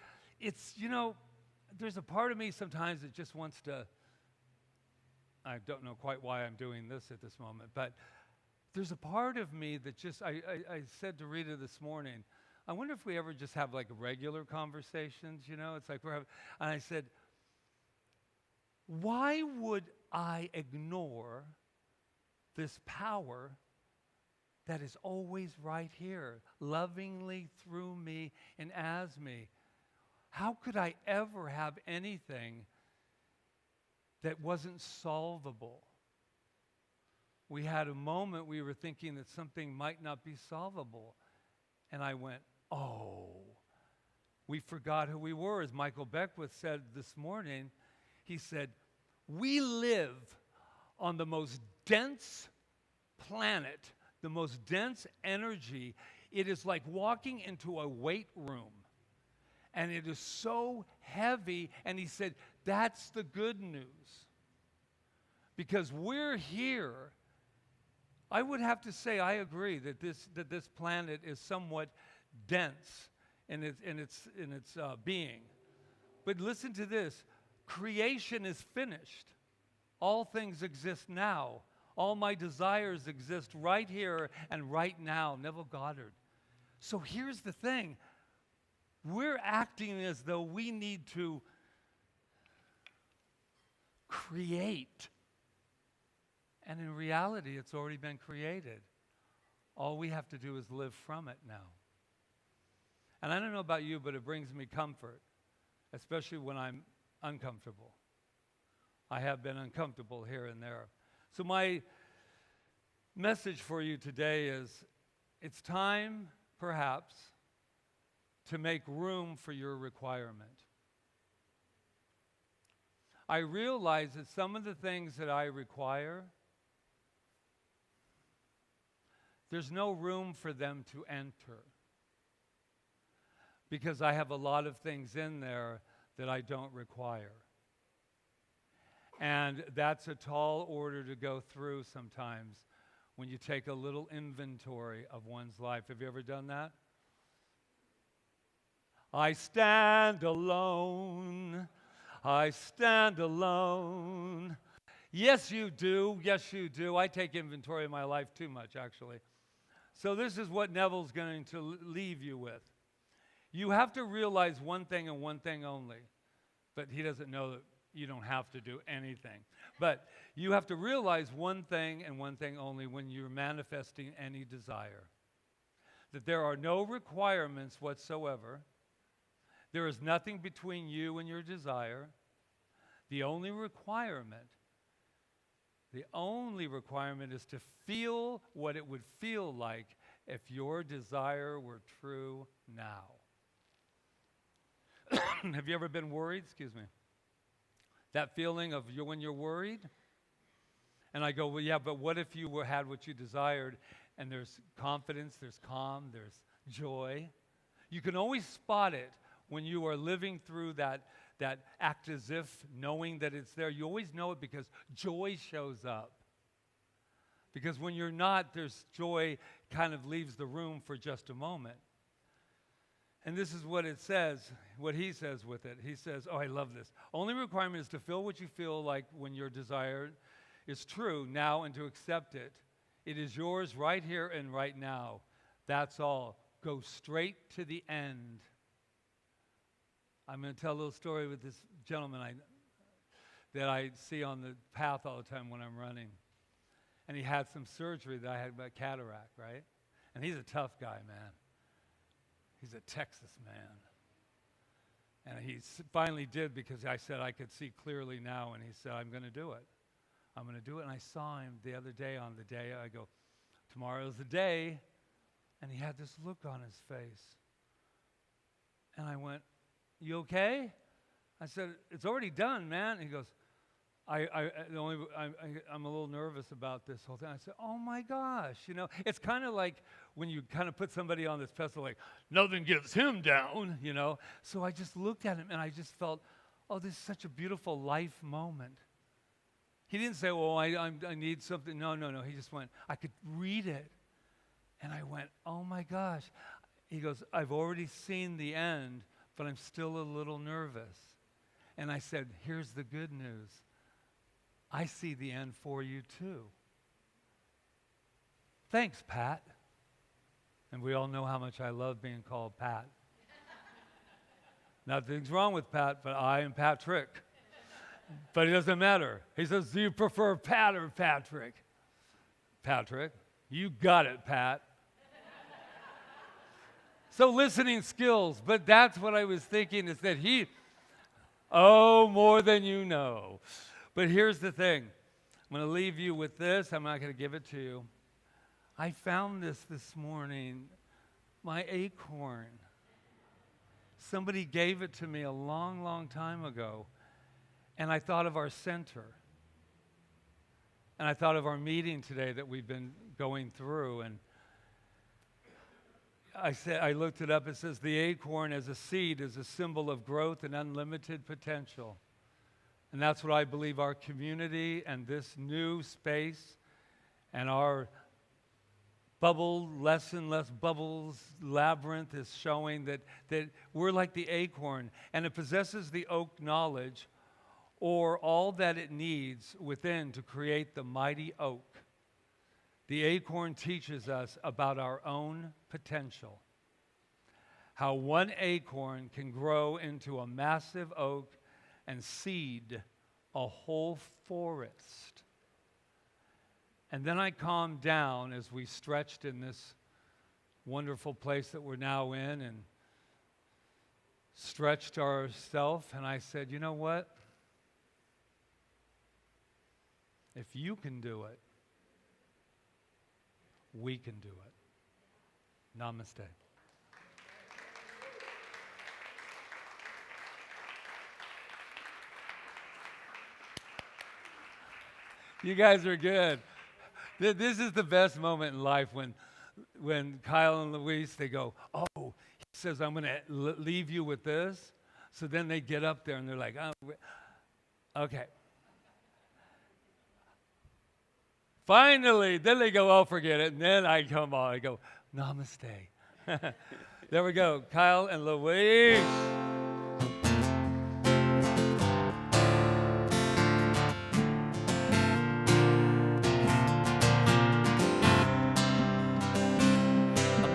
there's a part of me sometimes that just wants to, I don't know quite why I'm doing this at this moment, but there's a part of me that just, I said to Rita this morning, I wonder if we ever just have like regular conversations, it's like we're having, and I said, why would I ignore this power that is always right here, lovingly through me and as me? How could I ever have anything that wasn't solvable? We had a moment we were thinking that something might not be solvable. And I went, oh, we forgot who we were. As Michael Beckwith said this morning, he said, we live on the most dense planet, the most dense energy. It is like walking into a weight room. And it is so heavy. And he said, that's the good news. Because we're here. I would have to say I agree that this planet is somewhat dense in its being. But listen to this. Creation is finished. All things exist now. All my desires exist right here and right now. Neville Goddard. So here's the thing. We're acting as though we need to create. And in reality, it's already been created. All we have to do is live from it now. And I don't know about you, but it brings me comfort, especially when I'm uncomfortable. I have been uncomfortable here and there. So my message for you today is, it's time, perhaps, to make room for your requirement. I realize that some of the things that I require, there's no room for them to enter, because I have a lot of things in there that I don't require. And that's a tall order to go through sometimes when you take a little inventory of one's life. Have you ever done that? I stand alone. I stand alone. Yes, you do. Yes, you do. I take inventory of my life too much, actually. So this is what Neville's going to leave you with. You have to realize one thing and one thing only. But he doesn't know that you don't have to do anything. But you have to realize one thing and one thing only when you're manifesting any desire. That there are no requirements whatsoever. There is nothing between you and your desire. The only requirement is to feel what it would feel like if your desire were true now. Have you ever been worried? Excuse me. That feeling of when you're worried? And I go, well, yeah, but what if you had what you desired, and there's confidence, there's calm, there's joy? You can always spot it when you are living through that act as if, knowing that it's there. You always know it because joy shows up. Because when you're not, there's joy kind of leaves the room for just a moment. And this is what it says, what he says with it. He says, oh, I love this. Only requirement is to feel what you feel like when your desire is true now and to accept it. It is yours right here and right now. That's all. Go straight to the end. I'm going to tell a little story with this gentleman that I see on the path all the time when I'm running. And he had some surgery that I had about cataract, right? And he's a tough guy, man. He's a Texas man. And he finally did, because I said I could see clearly now, and he said, I'm going to do it. I'm going to do it. And I saw him the other day on the day. I go, tomorrow's the day. And he had this look on his face. And I went, you okay? I said, it's already done, man. And he goes, I'm a little nervous about this whole thing. I said, oh my gosh, it's kind of like when you kind of put somebody on this pedestal, like nothing gets him down, So I just looked at him and I just felt, oh, this is such a beautiful life moment. He didn't say, well, I need something. No. He just went, I could read it. And I went, oh my gosh. He goes, I've already seen the end, but I'm still a little nervous. And I said, here's the good news. I see the end for you too. Thanks, Pat. And we all know how much I love being called Pat. Nothing's wrong with Pat, but I am Patrick. But it doesn't matter. He says, do you prefer Pat or Patrick? Patrick. You got it, Pat. So listening skills, but that's what I was thinking is that more than you know. But here's the thing. I'm going to leave you with this. I'm not going to give it to you. I found this morning, my acorn. Somebody gave it to me a long, long time ago. And I thought of our center. And I thought of our meeting today that we've been going through. And I looked it up. It says the acorn as a seed is a symbol of growth and unlimited potential. And that's what I believe our community and this new space and our less bubbles labyrinth is showing that we're like the acorn, and it possesses the oak knowledge or all that it needs within to create the mighty oak. The acorn teaches us about our own potential, how one acorn can grow into a massive oak and seed a whole forest. And then I calmed down as we stretched in this wonderful place that we're now in and stretched ourselves, and I said, you know what? If you can do it, we can do it. Namaste. You guys are good. This is the best moment in life when Kyle and Luis, they go, oh, he says, I'm going to leave you with this. So then they get up there and they're like, oh, okay. Finally, then they go, oh, forget it. And then I come on, I go, namaste. There we go, Kyle and Luis.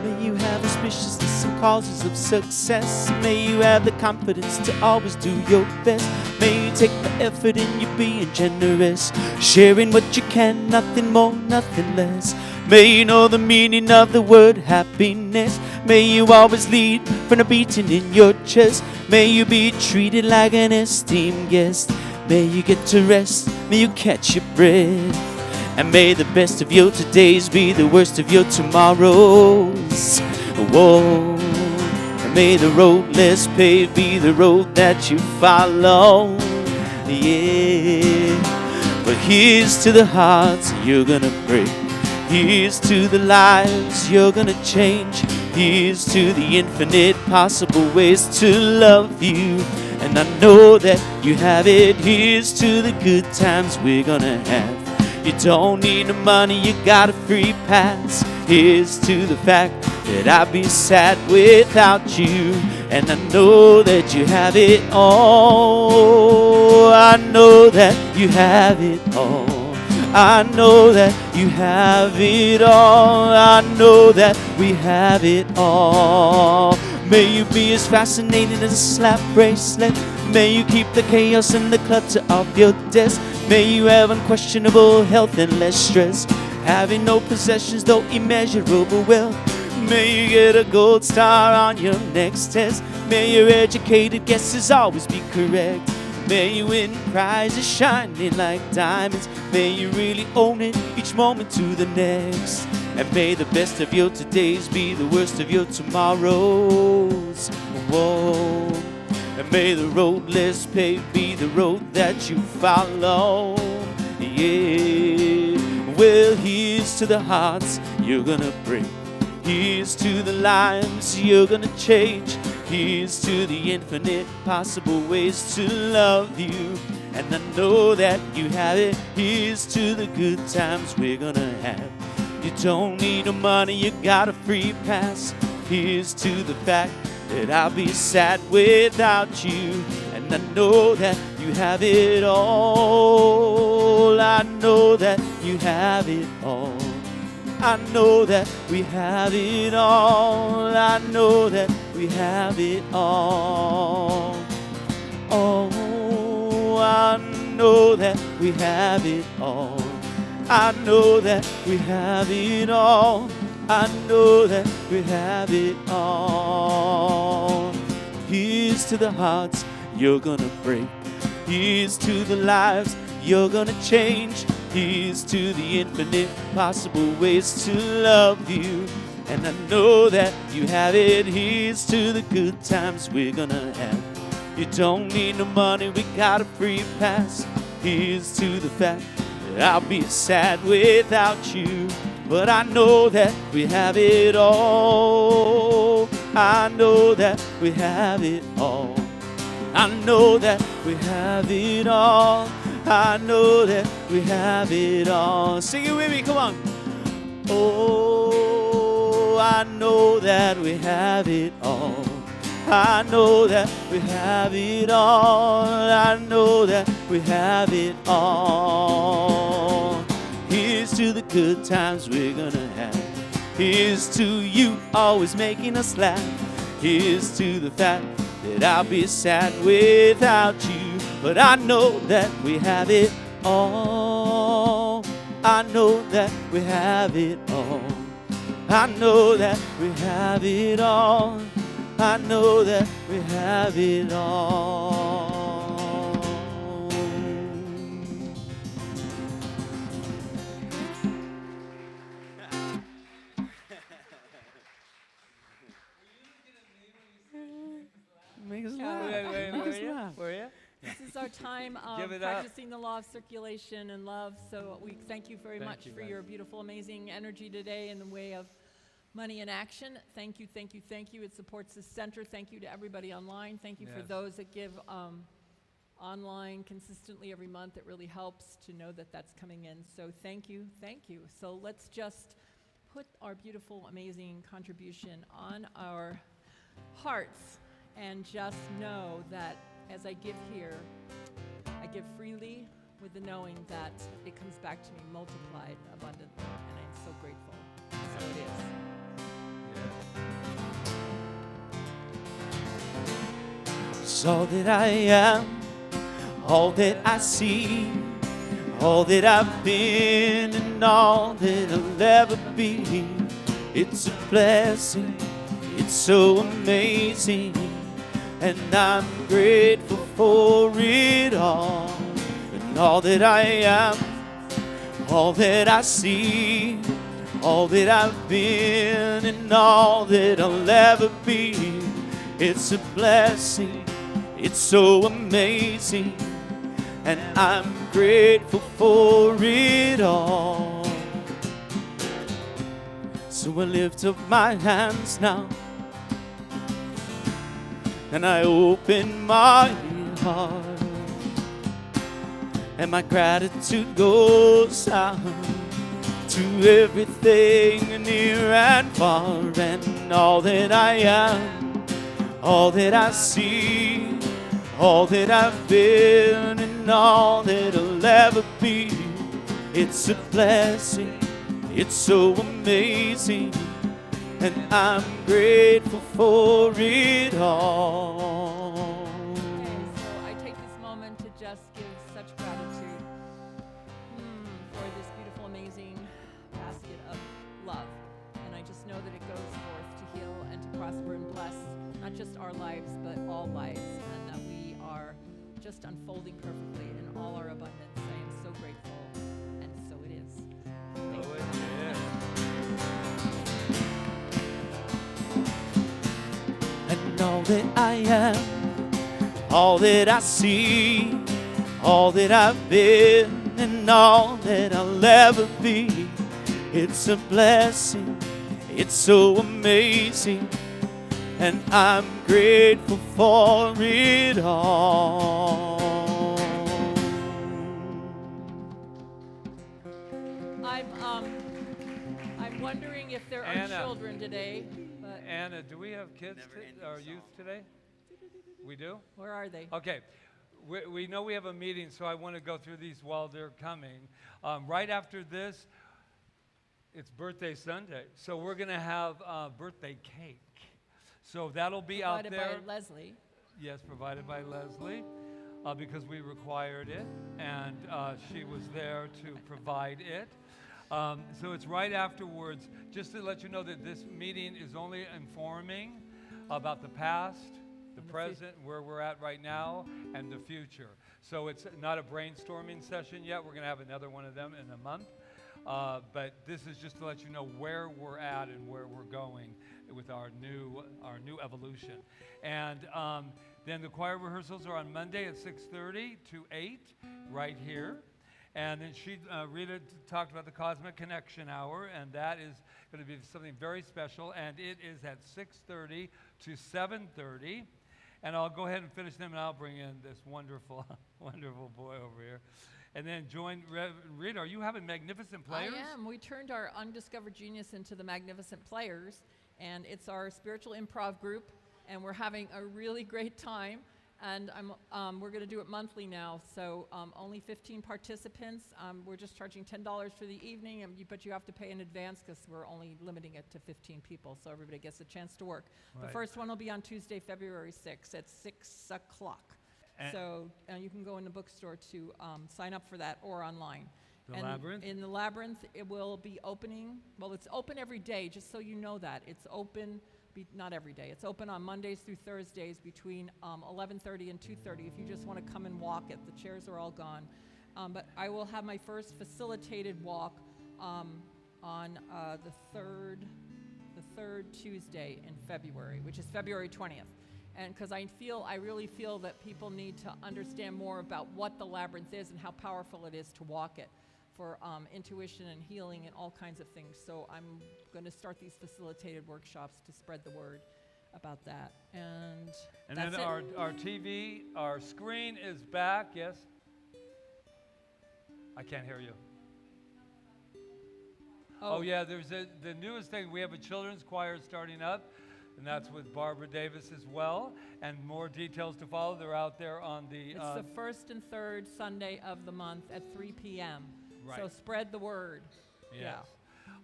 May you have auspiciousness and causes of success. May you have the confidence to always do your best. May you take the effort in you being generous, sharing what you can, nothing more, nothing less. May you know the meaning of the word happiness. May you always lead from the beating in your chest. May you be treated like an esteemed guest. May you get to rest, may you catch your breath. And may the best of your todays be the worst of your tomorrows. Whoa. And may the road less paved be the road that you follow. Yeah. But here's to the hearts you're gonna break. Here's to the lives you're gonna change. Here's to the infinite possible ways to love you. And I know that you have it. Here's to the good times we're gonna have. You don't need no money, you got a free pass. Here's to the fact that I'd be sad without you. And I know that you have it all. I know that you have it all. I know that you have it all. I know that we have it all. May you be as fascinating as a slap bracelet. May you keep the chaos in the clutter of your desk. May you have unquestionable health and less stress. Having no possessions, though immeasurable wealth. May you get a gold star on your next test. May your educated guesses always be correct. May you win prizes shining like diamonds. May you really own it each moment to the next. And may the best of your todays be the worst of your tomorrows. Whoa. And may the road less paved be the road that you follow. Yeah. Well, here's to the hearts you're gonna break. Here's to the lives you're gonna change. Here's to the infinite possible ways to love you. And I know that you have it. Here's to the good times we're gonna have. You don't need no money, you got a free pass. Here's to the fact that I'll be sad without you. And I know that you have it all. I know that you have it all. I know that we have it all. I know that we have it all. Oh, I know that we have it all. I know that we have it all. I know that we have it all. Here's to the hearts you're gonna break. Here's to the lives you're gonna change. Here's to the infinite possible ways to love you. And I know that you have it. Here's to the good times we're gonna have. You don't need no money, we got a free pass. Here's to the fact that I'll be sad without you. But I know that we have it all. I know that we have it all. I know that we have it all. I know that we have it all. Sing it with me, come on. Oh, I know that we have it all. I know that we have it all. I know that we have it all. Here's to the good times we're gonna have. Here's to you always making us laugh. Here's to the fact that I'll be sad without you. But I know that we have it all. I know that we have it all. I know that we have it all. I know that we have it all. Make us laugh. Wait, Make were us you? laugh. Were you? This is our time of Give it up. practicing the law of circulation and love. So we thank you very Thank much you, for guys. your beautiful, amazing energy today in the way of money in action. Thank you, thank you, thank you. It supports the center. Thank you to everybody online. Thank you for Yes. those that give online consistently every month. It really helps to know that that's coming in. So thank you, thank you. So let's just put our beautiful, amazing contribution on our hearts and just know that as I give here, I give freely with the knowing that it comes back to me multiplied abundantly, and I'm so grateful. So it is. It's all that I am, all that I see, all that I've been, and all that I'll ever be. It's a blessing, it's so amazing, and I'm grateful for it all. And all that I am, all that I see, all that I've been, and all that I'll ever be. It's a blessing, it's so amazing, and I'm grateful for it all. So I lift up my hands now, and I open my heart, and my gratitude goes out to everything near and far, and all that I am, all that I see, all that I've been, and all that I'll ever be. It's a blessing, it's so amazing, and I'm grateful for it all. Okay, so I take this moment to just give such gratitude for this beautiful, amazing basket of love. And I just know that it goes forth to heal and to prosper and bless not just our lives, but all lives, and that we are just unfolding perfectly in all our abundance. I am so grateful, and so it is. Thank you. And all that I am, all that I see, all that I've been, and all that I'll ever be. It's a blessing, it's so amazing, and I'm grateful for it all. I'm wondering if there are Anna. children today, but Anna, do we have kids or youth today? We do? where are they? Okay. We know we have a meeting, so I want to go through these while they're coming. Right after this, it's birthday Sunday, so we're going to have birthday cake. So that'll be out Provided there. by Leslie. Yes, provided by Leslie, because we required it, and she was there to provide it. So it's right afterwards, just to let you know that this meeting is only informing about the past, the present, where we're at right now, and the future. So it's not a brainstorming session yet. We're going to have another one of them in a month. But this is just to let you know where we're at and where we're going with our new evolution. And then the choir rehearsals are on Monday at 6:30 to 8 right here. And then Rita talked about the Cosmic Connection Hour, and that is going to be something very special, and it is at 6:30 to 7:30. And I'll go ahead and finish them, and I'll bring in this wonderful, wonderful boy over here. And then join Rita. Are you having magnificent players? I am. We turned our undiscovered genius into the magnificent players, and it's our spiritual improv group, and we're having a really great time. And we're going to do it monthly now, so only 15 participants. We're just charging $10 for the evening, but you have to pay in advance because we're only limiting it to 15 people, so everybody gets a chance to work. Right. The first one will be on Tuesday, February 6th at 6 o'clock. So you can go in the bookstore to sign up for that or online. The Labyrinth? In the Labyrinth, it will be opening. Well, it's open every day, just so you know that. It's open, not every day. It's open on Mondays through Thursdays between 11:30 and 2:30 if you just want to come and walk it. The chairs are all gone. But I will have my first facilitated walk on the third Tuesday in February, which is February 20th. And because I really feel that people need to understand more about what the labyrinth is and how powerful it is to walk it for intuition and healing and all kinds of things. So I'm going to start these facilitated workshops to spread the word about that. And then that's our TV, our screen is back. Yes? I can't hear you. Oh yeah, there's the newest thing. We have a children's choir starting up. And that's with Barbara Davis as well. And more details to follow. They're out there on the... It's the first and third Sunday of the month at 3 p.m. Right. So spread the word. Yes.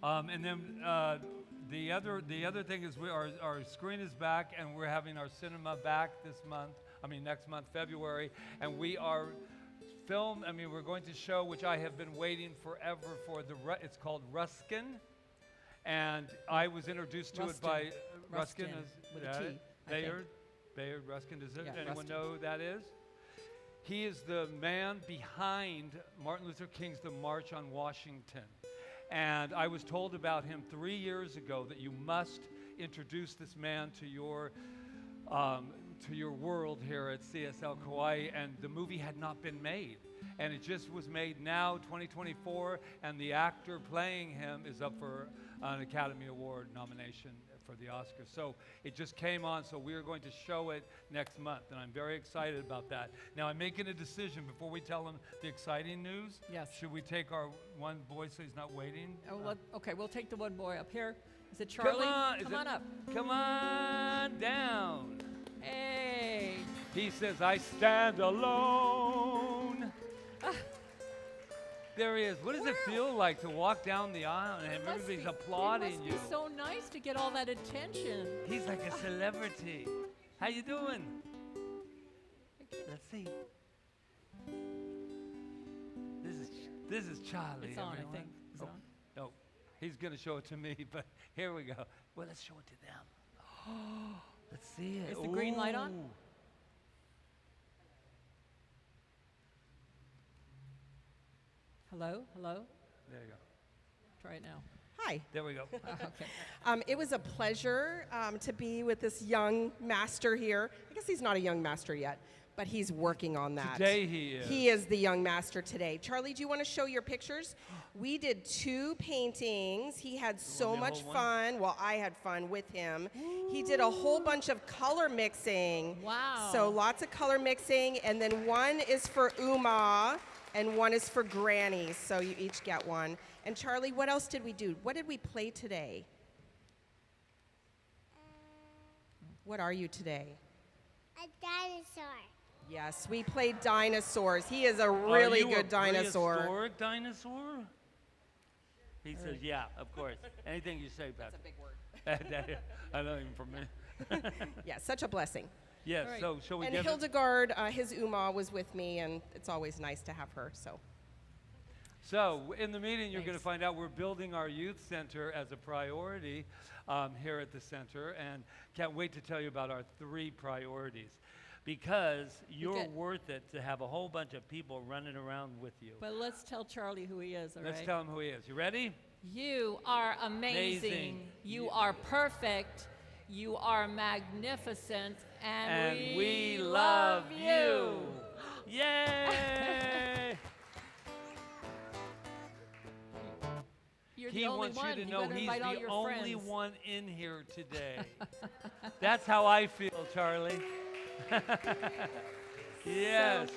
And then the other thing is our screen is back, and we're having our cinema back next month, February. And we are we're going to show, which I have been waiting forever for, it's called Ruskin. And I was introduced to it by... Ruskin with a T, Bayard Ruskin, does anyone Ruskin. know who that is? He is the man behind Martin Luther King's The March on Washington. And I was told about him 3 years ago that you must introduce this man to your world here at CSL Kauai, and the movie had not been made. And it just was made now, 2024, and the actor playing him is up for an Academy Award nomination for the Oscars. So it just came on, so we are going to show it next month, and I'm very excited about that. Now, I'm making a decision before we tell them the exciting news. Yes. Should we take our one boy so he's not waiting? Okay, we'll take the one boy up here. Is it Charlie? Come on up. Come on down. Hey. He says, I stand alone. There he is. What does it feel like to walk down the aisle and everybody's applauding you? It must be so nice to get all that attention. He's like a celebrity. How you doing? Let's see. This is Charlie. It's on, everyone. I think. Is it on? No, he's going to show it to me, but here we go. Well, let's show it to them. Let's see it. Is the green light on? Ooh. Hello? There you go. Try it now. Hi. There we go. Okay. It was a pleasure to be with this young master here. I guess he's not a young master yet, but he's working on that. Today he is. He is the young master today. Charlie, do you want to show your pictures? We did 2 paintings. He had so much fun. Well, I had fun with him. He did a whole bunch of color mixing. Wow. So lots of color mixing. And then one is for Uma and one is for Granny. So you each get one. And Charlie, what else did we do? What did we play today? What are you today? A dinosaur. Yes, we played dinosaurs. He is a really good dinosaur. Are you a prehistoric dinosaur? He says, yeah, of course. Anything you say, Beth. That's a big word. I know even from me. Yeah, such a blessing. Yes, All right. so shall we And give Hildegard, his Uma was with me, and it's always nice to have her. So So in the meeting, you're going to Thanks. find out we're building our youth center as a priority here at the center, and can't wait to tell you about our 3 priorities, because you're worth it to have a whole bunch of people running around with you. But let's tell Charlie who he is, all right? Let's tell him who he is. You ready? You are amazing. Amazing. You are perfect. You are magnificent. And we love you. Yay! You're He the only wants one. you to You know better he's invite all the your only friends. one in here today. That's how I feel, Charlie. Yes.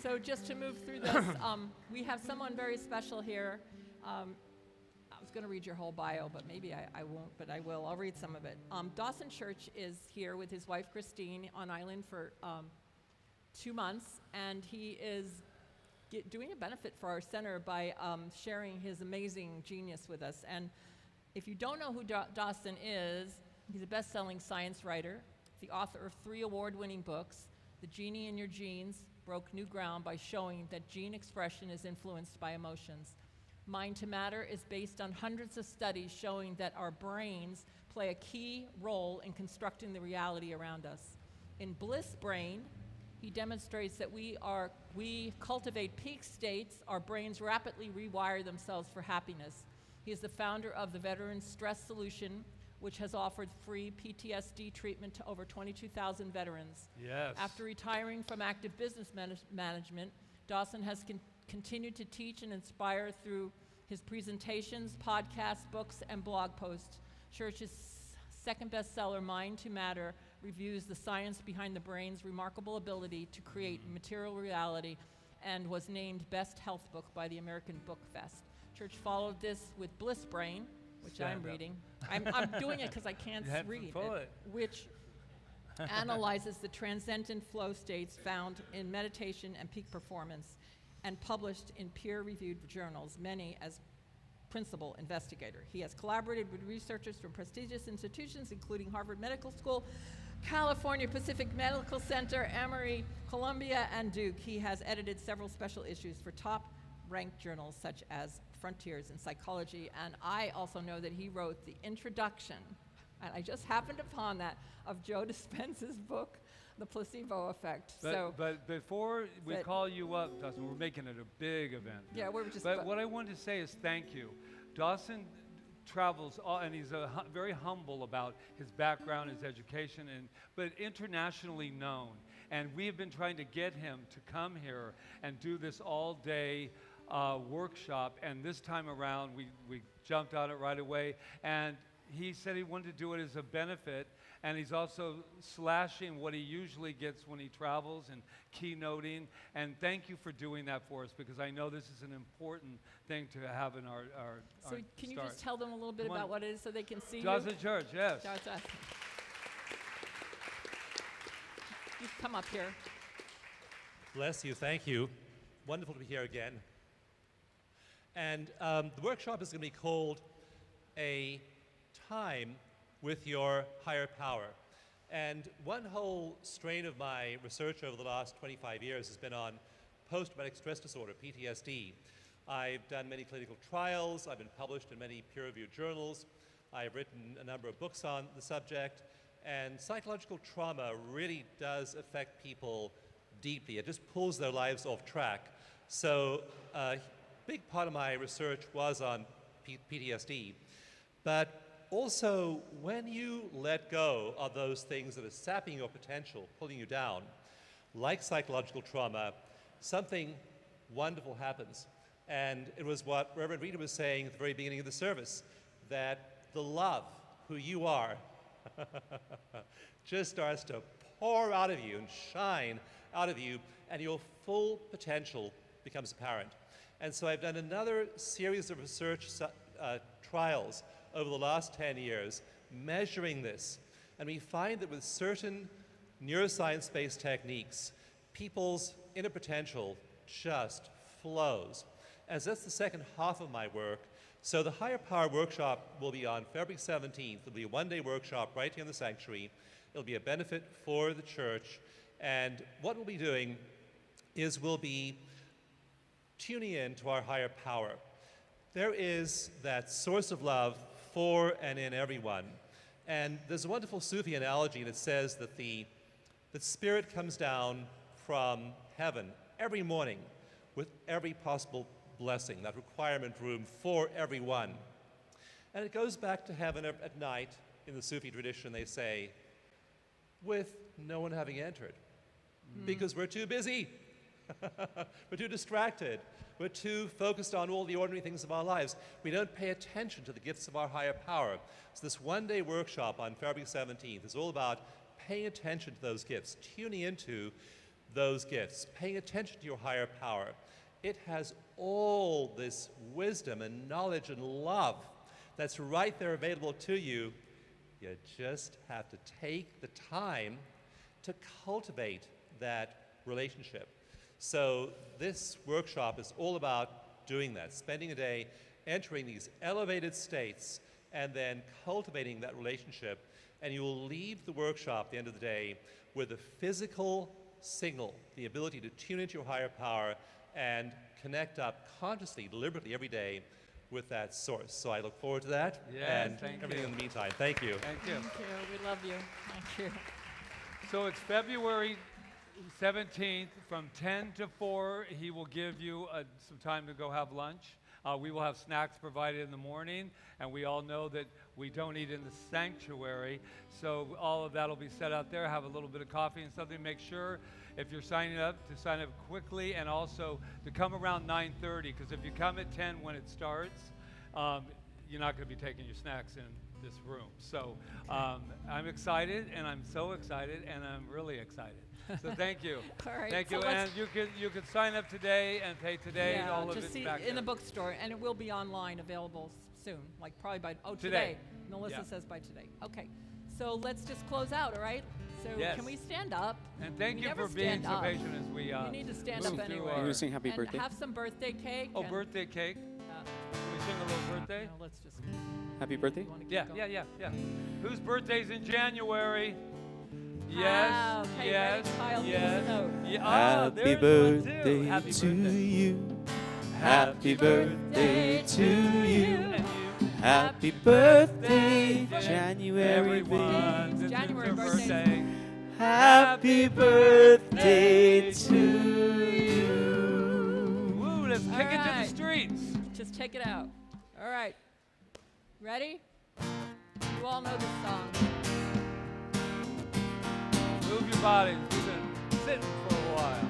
So just to move through this, we have someone very special here. I was going to read your whole bio, but maybe I won't, but I will. I'll read some of it. Dawson Church is here with his wife, Christine, on island for 2 months, and he is doing a benefit for our center by sharing his amazing genius with us. And if you don't know who Dawson is, he's a best-selling science writer, the author of 3 award-winning books. The Genie in Your Genes broke new ground by showing that gene expression is influenced by emotions. Mind to Matter is based on hundreds of studies showing that our brains play a key role in constructing the reality around us. In Bliss Brain, he demonstrates that we cultivate peak states, our brains rapidly rewire themselves for happiness. He is the founder of the Veteran Stress Solution, which has offered free PTSD treatment to over 22,000 veterans. Yes. After retiring from active business management, Dawson has continued to teach and inspire through his presentations, podcasts, books, and blog posts. Church's second bestseller, Mind to Matter, reviews the science behind the brain's remarkable ability to create material reality and was named Best Health Book by the American Book Fest. Church followed this with Bliss Brain, which Stand I'm up. reading. I'm doing it because I can't You have to read pull it, it. which analyzes the transcendent flow states found in meditation and peak performance, and published in peer-reviewed journals, many as principal investigator. He has collaborated with researchers from prestigious institutions, including Harvard Medical School, California Pacific Medical Center, Emory, Columbia, and Duke. He has edited several special issues for top-ranked journals such as Frontiers in Psychology, and I also know that he wrote the introduction, and I just happened upon that, of Joe Dispenza's book, The Placebo Effect. But before we but- call you up, Dawson, we're making it a big event. Yeah, we're just. But what I wanted to say is thank you. Dawson travels, and he's very humble about his background, his education, but internationally known. And we have been trying to get him to come here and do this all-day workshop. And this time around, we jumped on it right away. And he said he wanted to do it as a benefit. And he's also slashing what he usually gets when he travels and keynoting. And thank you for doing that for us, because I know this is an important thing to have in our So can you start. just tell them a little bit Come on. about what it is so they can see Dawson Church, yes. you? Dawson. You come up here. Bless you, thank you. Wonderful to be here again. And the workshop is going to be called A Time with Your Higher Power. And one whole strain of my research over the last 25 years has been on post-traumatic stress disorder, PTSD. I've done many clinical trials, I've been published in many peer-reviewed journals, I've written a number of books on the subject, and psychological trauma really does affect people deeply. It just pulls their lives off track. So a big part of my research was on PTSD. But also, when you let go of those things that are sapping your potential, pulling you down, like psychological trauma, something wonderful happens. And it was what Reverend Rita was saying at the very beginning of the service, that the love, who you are, just starts to pour out of you and shine out of you, and your full potential becomes apparent. And so I've done another series of research trials over the last 10 years measuring this. And we find that with certain neuroscience-based techniques, people's inner potential just flows. And so that's the second half of my work. So the Higher Power Workshop will be on February 17th. It'll be a one-day workshop right here in the sanctuary. It'll be a benefit for the church. And what we'll be doing is we'll be tuning in to our higher power. There is that source of love for and in everyone. And there's a wonderful Sufi analogy that says that that spirit comes down from heaven every morning with every possible blessing, that requirement room for everyone. And it goes back to heaven at night. In the Sufi tradition, they say, with no one having entered, because we're too busy. We're too distracted. We're too focused on all the ordinary things of our lives. We don't pay attention to the gifts of our higher power. So this one-day workshop on February 17th is all about paying attention to those gifts, tuning into those gifts, paying attention to your higher power. It has all this wisdom and knowledge and love that's right there available to you. You just have to take the time to cultivate that relationship. So this workshop is all about doing that, spending a day entering these elevated states and then cultivating that relationship. And you will leave the workshop at the end of the day with a physical signal, the ability to tune into your higher power and connect up consciously, deliberately every day with that source. So I look forward to that. Yes, and thank everything you. in the meantime. Thank you. Thank you. Thank you. We love you. Thank you. So it's February 17th from 10 to 4. He will give you some time to go have lunch. We will have snacks provided in the morning, and we all know that we don't eat in the sanctuary, so all of that will be set out there. Have a little bit of coffee and something. Make sure, if you're signing up, to sign up quickly, and also to come around 9:30, because if you come at 10 when it starts, you're not going to be taking your snacks in this room. So I'm excited, and I'm so excited, and I'm really excited. So thank you. All right, Thank so you. And you can sign up today and pay today. Yeah, all of just it's see back in the there. bookstore, and it will be online available soon, like probably by, Today. Melissa Yeah. says by today. Okay, so let's just close out, all right? So Yes. can we stand up? And thank We you never for being stand so up. patient as we You need to stand move up through anyway. our- Can we sing happy And birthday? have some birthday cake. Oh, and, birthday cake. Can we sing a little birthday? No, let's just. Happy birthday? You wanna keep Yeah, going? yeah. Whose birthday's in January? Wow, Yes, okay, yes, ready? Kyle, give us a yes. note. Yeah. Happy there's one too. birthday Happy to birthday. you. Happy birthday to you. And you. Happy birthday, Birthday, January everyone. baby. This January is your birthday. birthday. Happy birthday to you. Woo, let's kick it to the right. streets. Just take it out. All right. Ready? You all know this song. Move your bodies. We've been sitting for a while.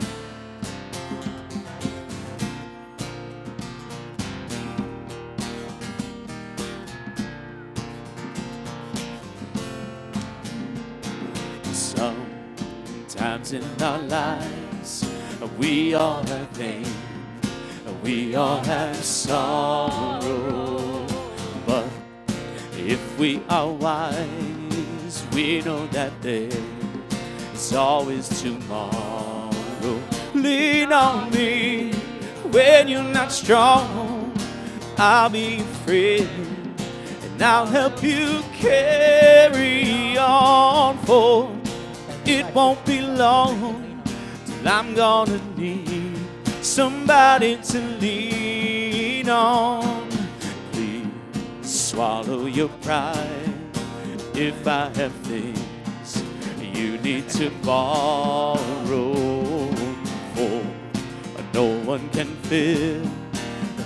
Sometimes in our lives, we all have pain, we all have sorrow. But if we are wise, we know that there's always tomorrow. Lean on me when you're not strong. I'll be your friend, and I'll help you carry on. For it won't be long till I'm gonna need somebody to lean on. Please swallow your pride if I have things you need to borrow. For no one can fill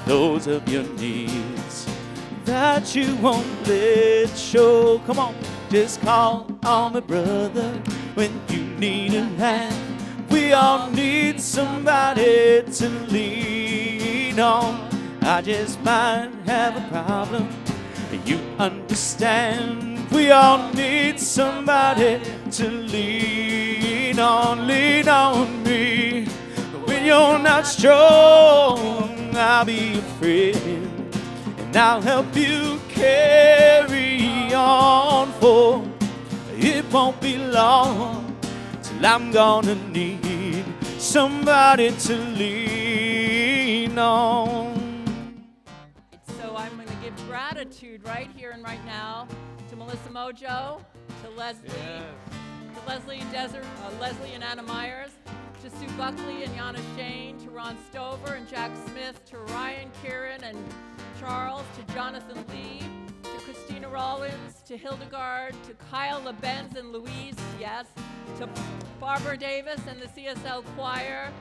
those of your needs that you won't let show. Come on, just call on me, brother, when you need a hand. We all need somebody to lean on. I just might have a problem, you understand. We all need somebody to lean on. Lean on me when you're not strong. I'll be your friend, and I'll help you carry on. For it won't be long till I'm gonna need somebody to lean on. So I'm going to give gratitude right here and right now to Melissa Mojo, to Leslie, Yes. to Leslie and Anna Myers, to Sue Buckley and Yana Shane, to Ron Stover and Jack Smith, to Ryan Kieran and Charles, to Jonathan Lee, to Christina Rollins, to Hildegard, to Kyle LeBenz and Louise, yes, to Barbara Davis and the CSL Choir,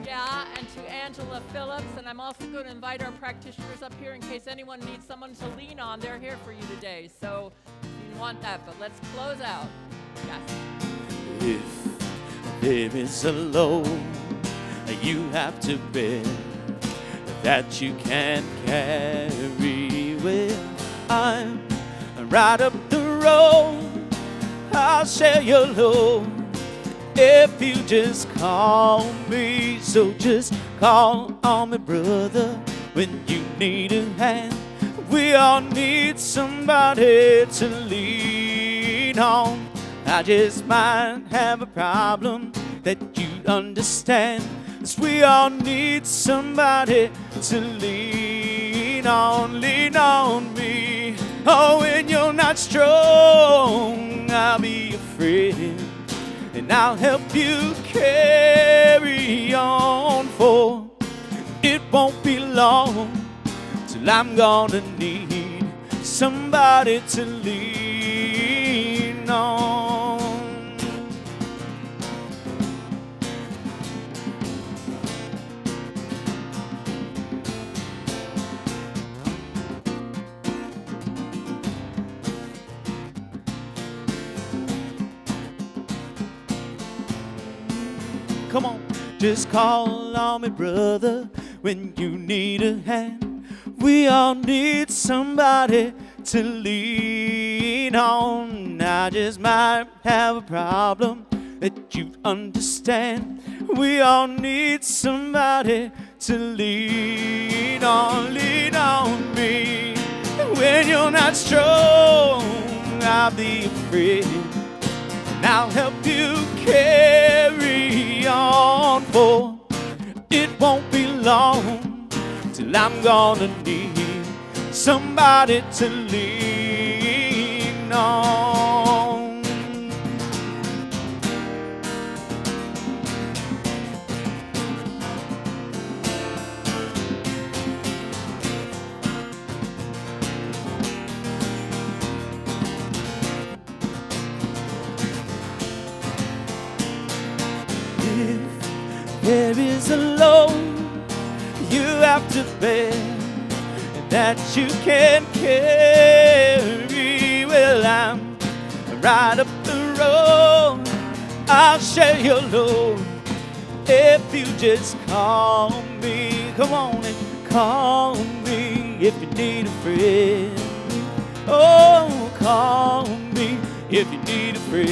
yeah, and to Angela Phillips. And I'm also going to invite our practitioners up here in case anyone needs someone to lean on. They're here for you today, so you want that, but let's close out. Yes. If there is a load you have to bear that you can't carry, well, I'm right up the road. I'll share your load if you just call me. So just call on me, brother, when you need a hand. We all need somebody to lean on. I just might have a problem that you'd understand, 'cause we all need somebody to lean on me. Oh, when you're not strong, I'll be your friend, and I'll help you carry on, for it won't be long till I'm gonna need somebody to lean on. Come on, just call on me, brother, when you need a hand. We all need somebody to lean on. I just might have a problem that you understand. We all need somebody to lean on me. When you're not strong, I'll be a friend, and I'll help you carry on, for it won't be long till I'm gonna need somebody to lean on. There is a load you have to bear that you can't carry. Well, I'm right up the road. I'll share your load if you just call me. Come on and call me if you need a friend. Oh, call me if you need a friend.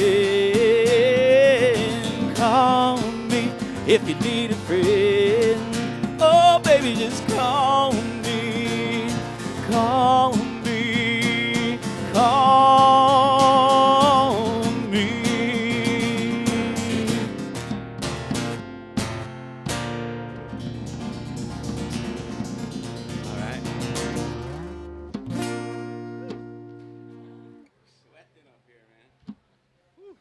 Call me if you need a friend. Oh, baby, just call me, call me, call me. All right. Sweating up here, man. Whew.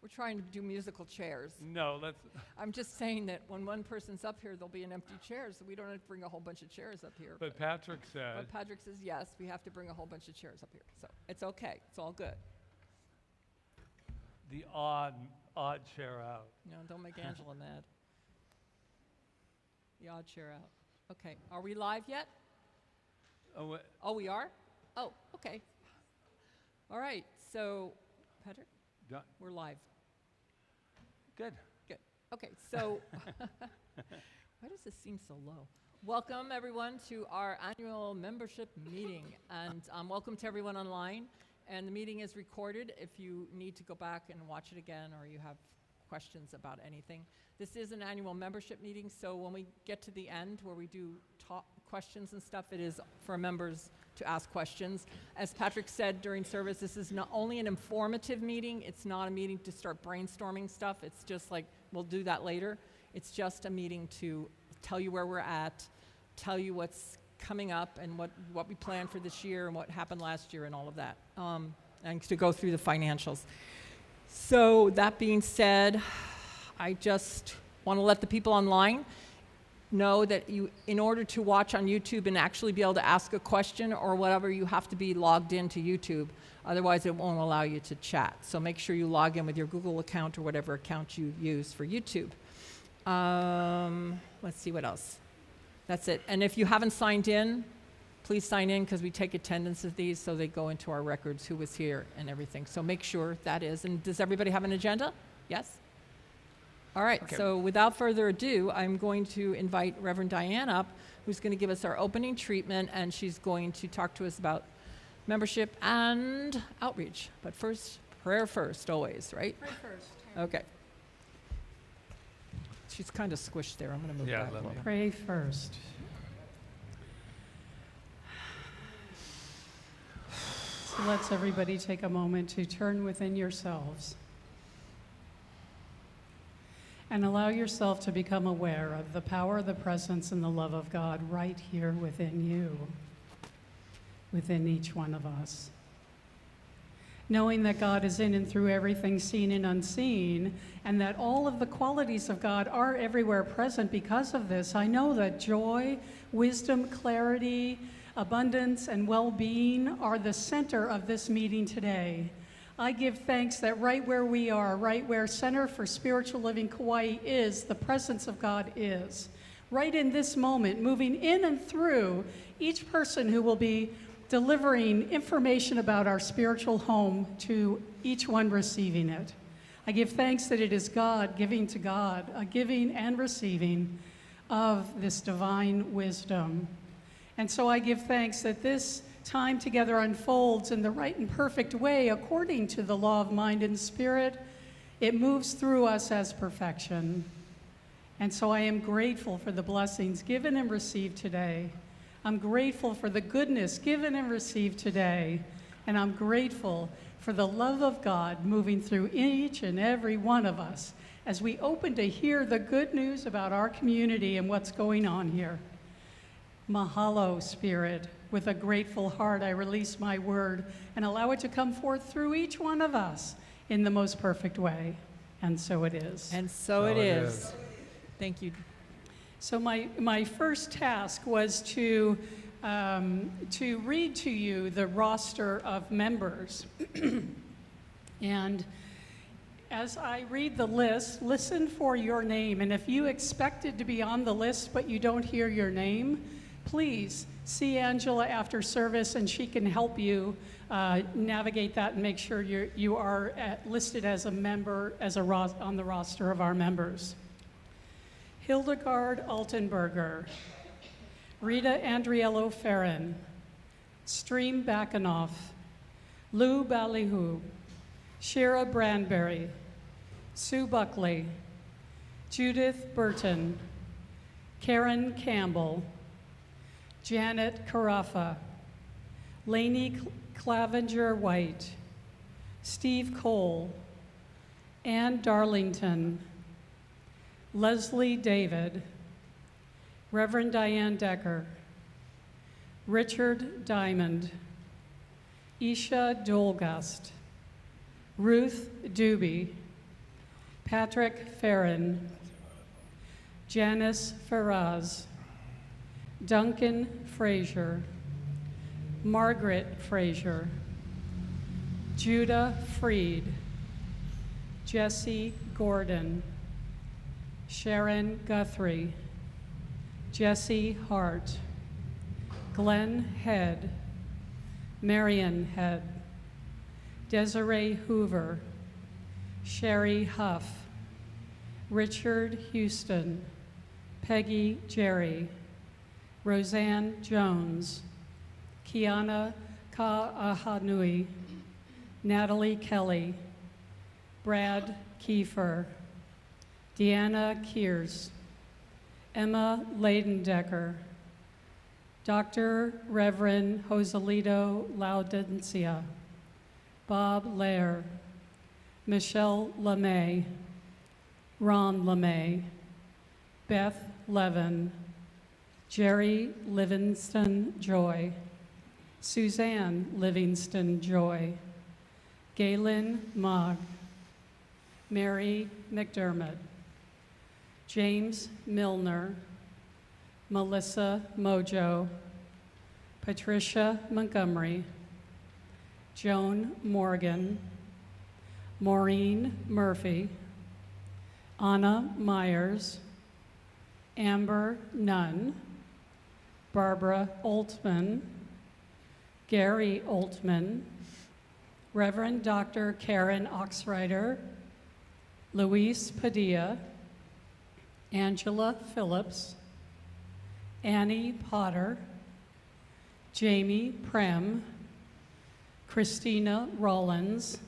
We're trying to do musical chairs. No, let's. I'm just saying that when one person's up here, there'll be an empty chair, so we don't have to bring a whole bunch of chairs up here. But Patrick said. But Patrick says, yes, we have to bring a whole bunch of chairs up here. So it's okay. It's all good. The odd chair out. No, don't make Angela mad. The odd chair out. Okay. Are we live yet? Oh, Oh, we are? Oh, okay. All right. So, Patrick, done. we're live. Good. Good. Okay, so why does this seem so low? Welcome, everyone, to our annual membership meeting. And welcome to everyone online. And the meeting is recorded if you need to go back and watch it again or you have questions about anything. This is an annual membership meeting, so when we get to the end where we do questions and stuff, it is for members to ask questions. As Patrick said during service, this is not only an informative meeting. It's not a meeting to start brainstorming stuff. It's just like, we'll do that later. It's just a meeting to tell you where we're at, tell you what's coming up and what we plan for this year and what happened last year and all of that, and to go through the financials. So that being said, I just want to let the people online know that you, in order to watch on YouTube and actually be able to ask a question or whatever, you have to be logged into YouTube. Otherwise, it won't allow you to chat. So make sure you log in with your Google account or whatever account you use for YouTube. Let's see what else. That's it. And if you haven't signed in, please sign in because we take attendance of these so they go into our records, who was here and everything. So make sure that is. And does everybody have an agenda? Yes? All right, Okay. So without further ado, I'm going to invite Reverend Diane up, who's going to give us our opening treatment, and she's going to talk to us about membership and outreach. But first, prayer first, always, right? Pray first. Okay. She's kind of squished there. I'm going to move Yeah, back a let little. me- Pray first. So let's everybody take a moment to turn within yourselves and allow yourself to become aware of the power, the presence, and the love of God right here within you, within each one of us. Knowing that God is in and through everything seen and unseen, and that all of the qualities of God are everywhere present because of this, I know that joy, wisdom, clarity, abundance, and well-being are the center of this meeting today. I give thanks that right where we are, right where Center for Spiritual Living Kauai is, the presence of God is. Right in this moment, moving in and through each person who will be delivering information about our spiritual home to each one receiving it. I give thanks that it is God giving to God, a giving and receiving of this divine wisdom. And so I give thanks that this time together unfolds in the right and perfect way according to the law of mind and spirit. It moves through us as perfection. And so I am grateful for the blessings given and received today. I'm grateful for the goodness given and received today. And I'm grateful for the love of God moving through each and every one of us as we open to hear the good news about our community and what's going on here. Mahalo, Spirit. With a grateful heart, I release my word and allow it to come forth through each one of us in the most perfect way. And so it is. And so it is. Thank you. So my first task was to read to you the roster of members. And as I read the list, listen for your name. And if you expected to be on the list but you don't hear your name, please see Angela after service and she can help you navigate that and make sure you are listed as a member on the roster of our members. Hildegard Altenberger, Rita Andriello-Feren, Stream Bakanoff, Lou Ballyhoo, Shira Branberry, Sue Buckley, Judith Burton, Karen Campbell, Janet Carafa, Lainey Clavenger White, Steve Cole, Ann Darlington, Leslie David, Reverend Diane Decker, Richard Diamond, Isha Dolgust, Ruth Doobie, Patrick Farron, Janice Faraz, Duncan Frazier, Margaret Frazier, Judah Freed, Jesse Gordon, Sharon Guthrie, Jesse Hart, Glenn Head, Marion Head, Desiree Hoover, Sherry Huff, Richard Houston, Peggy Jerry, Roseanne Jones, Kiana Ka'ahanui, Natalie Kelly, Brad Kiefer, Deanna Kears, Emma Leidendecker, Dr. Reverend Joselito Laudencia, Bob Lair, Michelle LeMay, Ron LeMay, Beth Levin, Jerry Livingston Joy, Suzanne Livingston Joy, Galen Mogg, Mary McDermott, James Milner, Melissa Mojo, Patricia Montgomery, Joan Morgan, Maureen Murphy, Anna Myers, Amber Nunn, Barbara Oltman, Gary Oltman, Reverend Dr. Karen Oxrider, Luis Padilla, Angela Phillips, Annie Potter, Jamie Prem, Christina Rollins,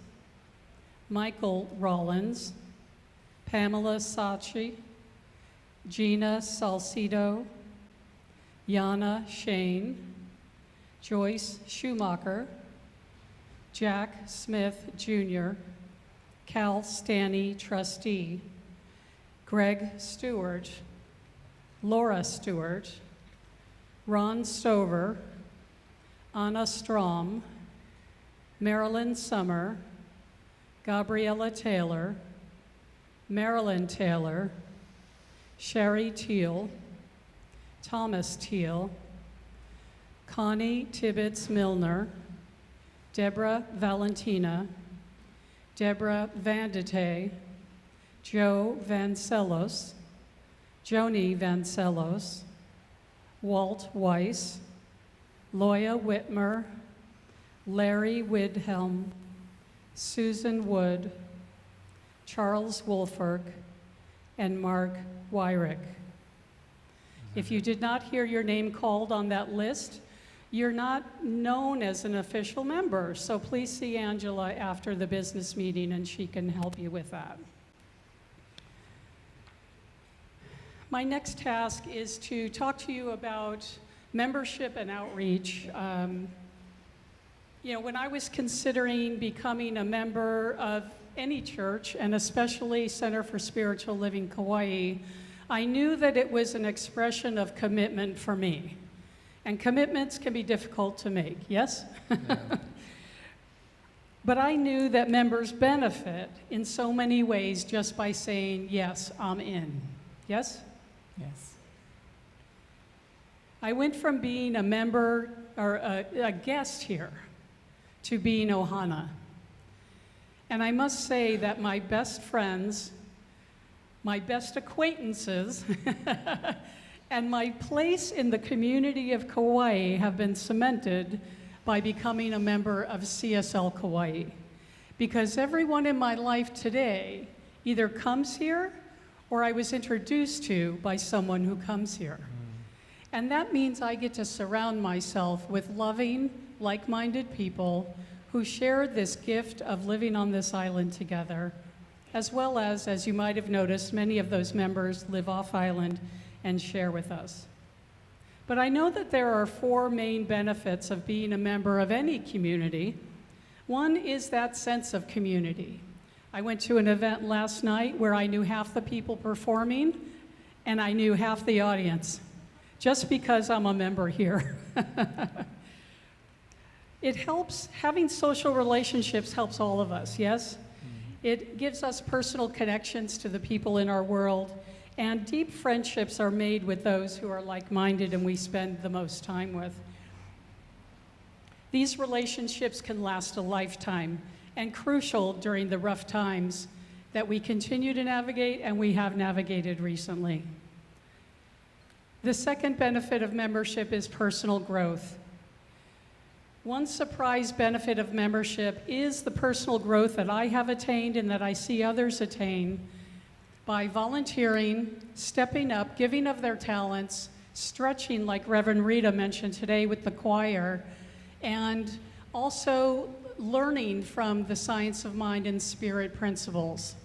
Michael Rollins, Pamela Sachi, Gina Salcido, Yana Shane, Joyce Schumacher, Jack Smith Jr., Cal Stanny Trustee, Greg Stewart, Laura Stewart, Ron Stover, Anna Strom, Marilyn Summer, Gabriella Taylor, Marilyn Taylor, Sherry Teal, Thomas Teal, Connie Tibbetts Milner, Deborah Valentina, Deborah Vandite, Joe Vancellos, Joni Vancellos, Walt Weiss, Loya Whitmer, Larry Widhelm, Susan Wood, Charles Wolfert, and Mark Wyrick. If you did not hear your name called on that list, you're not known as an official member, so please see Angela after the business meeting and she can help you with that. My next task is to talk to you about membership and outreach. When I was considering becoming a member of any church, and especially Center for Spiritual Living Kauai, I knew that it was an expression of commitment for me. And commitments can be difficult to make, yes? Yeah. But I knew that members benefit in so many ways just by saying, yes, I'm in. Yes? Yes. I went from being a member or a guest here to being Ohana. And I must say that my best friends, my best acquaintances, and my place in the community of Kauai have been cemented by becoming a member of CSL Kauai. Because everyone in my life today either comes here or I was introduced to by someone who comes here. And that means I get to surround myself with loving, like-minded people who share this gift of living on this island together, as well as you might have noticed, many of those members live off-island and share with us. But I know that there are 4 main benefits of being a member of any community. One is that sense of community. I went to an event last night where I knew half the people performing and I knew half the audience, just because I'm a member here. It helps, having social relationships helps all of us, yes? It gives us personal connections to the people in our world, and deep friendships are made with those who are like-minded and we spend the most time with. These relationships can last a lifetime and crucial during the rough times that we continue to navigate and we have navigated recently. The second benefit of membership is personal growth. One surprise benefit of membership is the personal growth that I have attained and that I see others attain by volunteering, stepping up, giving of their talents, stretching like Reverend Rita mentioned today with the choir, and also learning from the science of mind and spirit principles.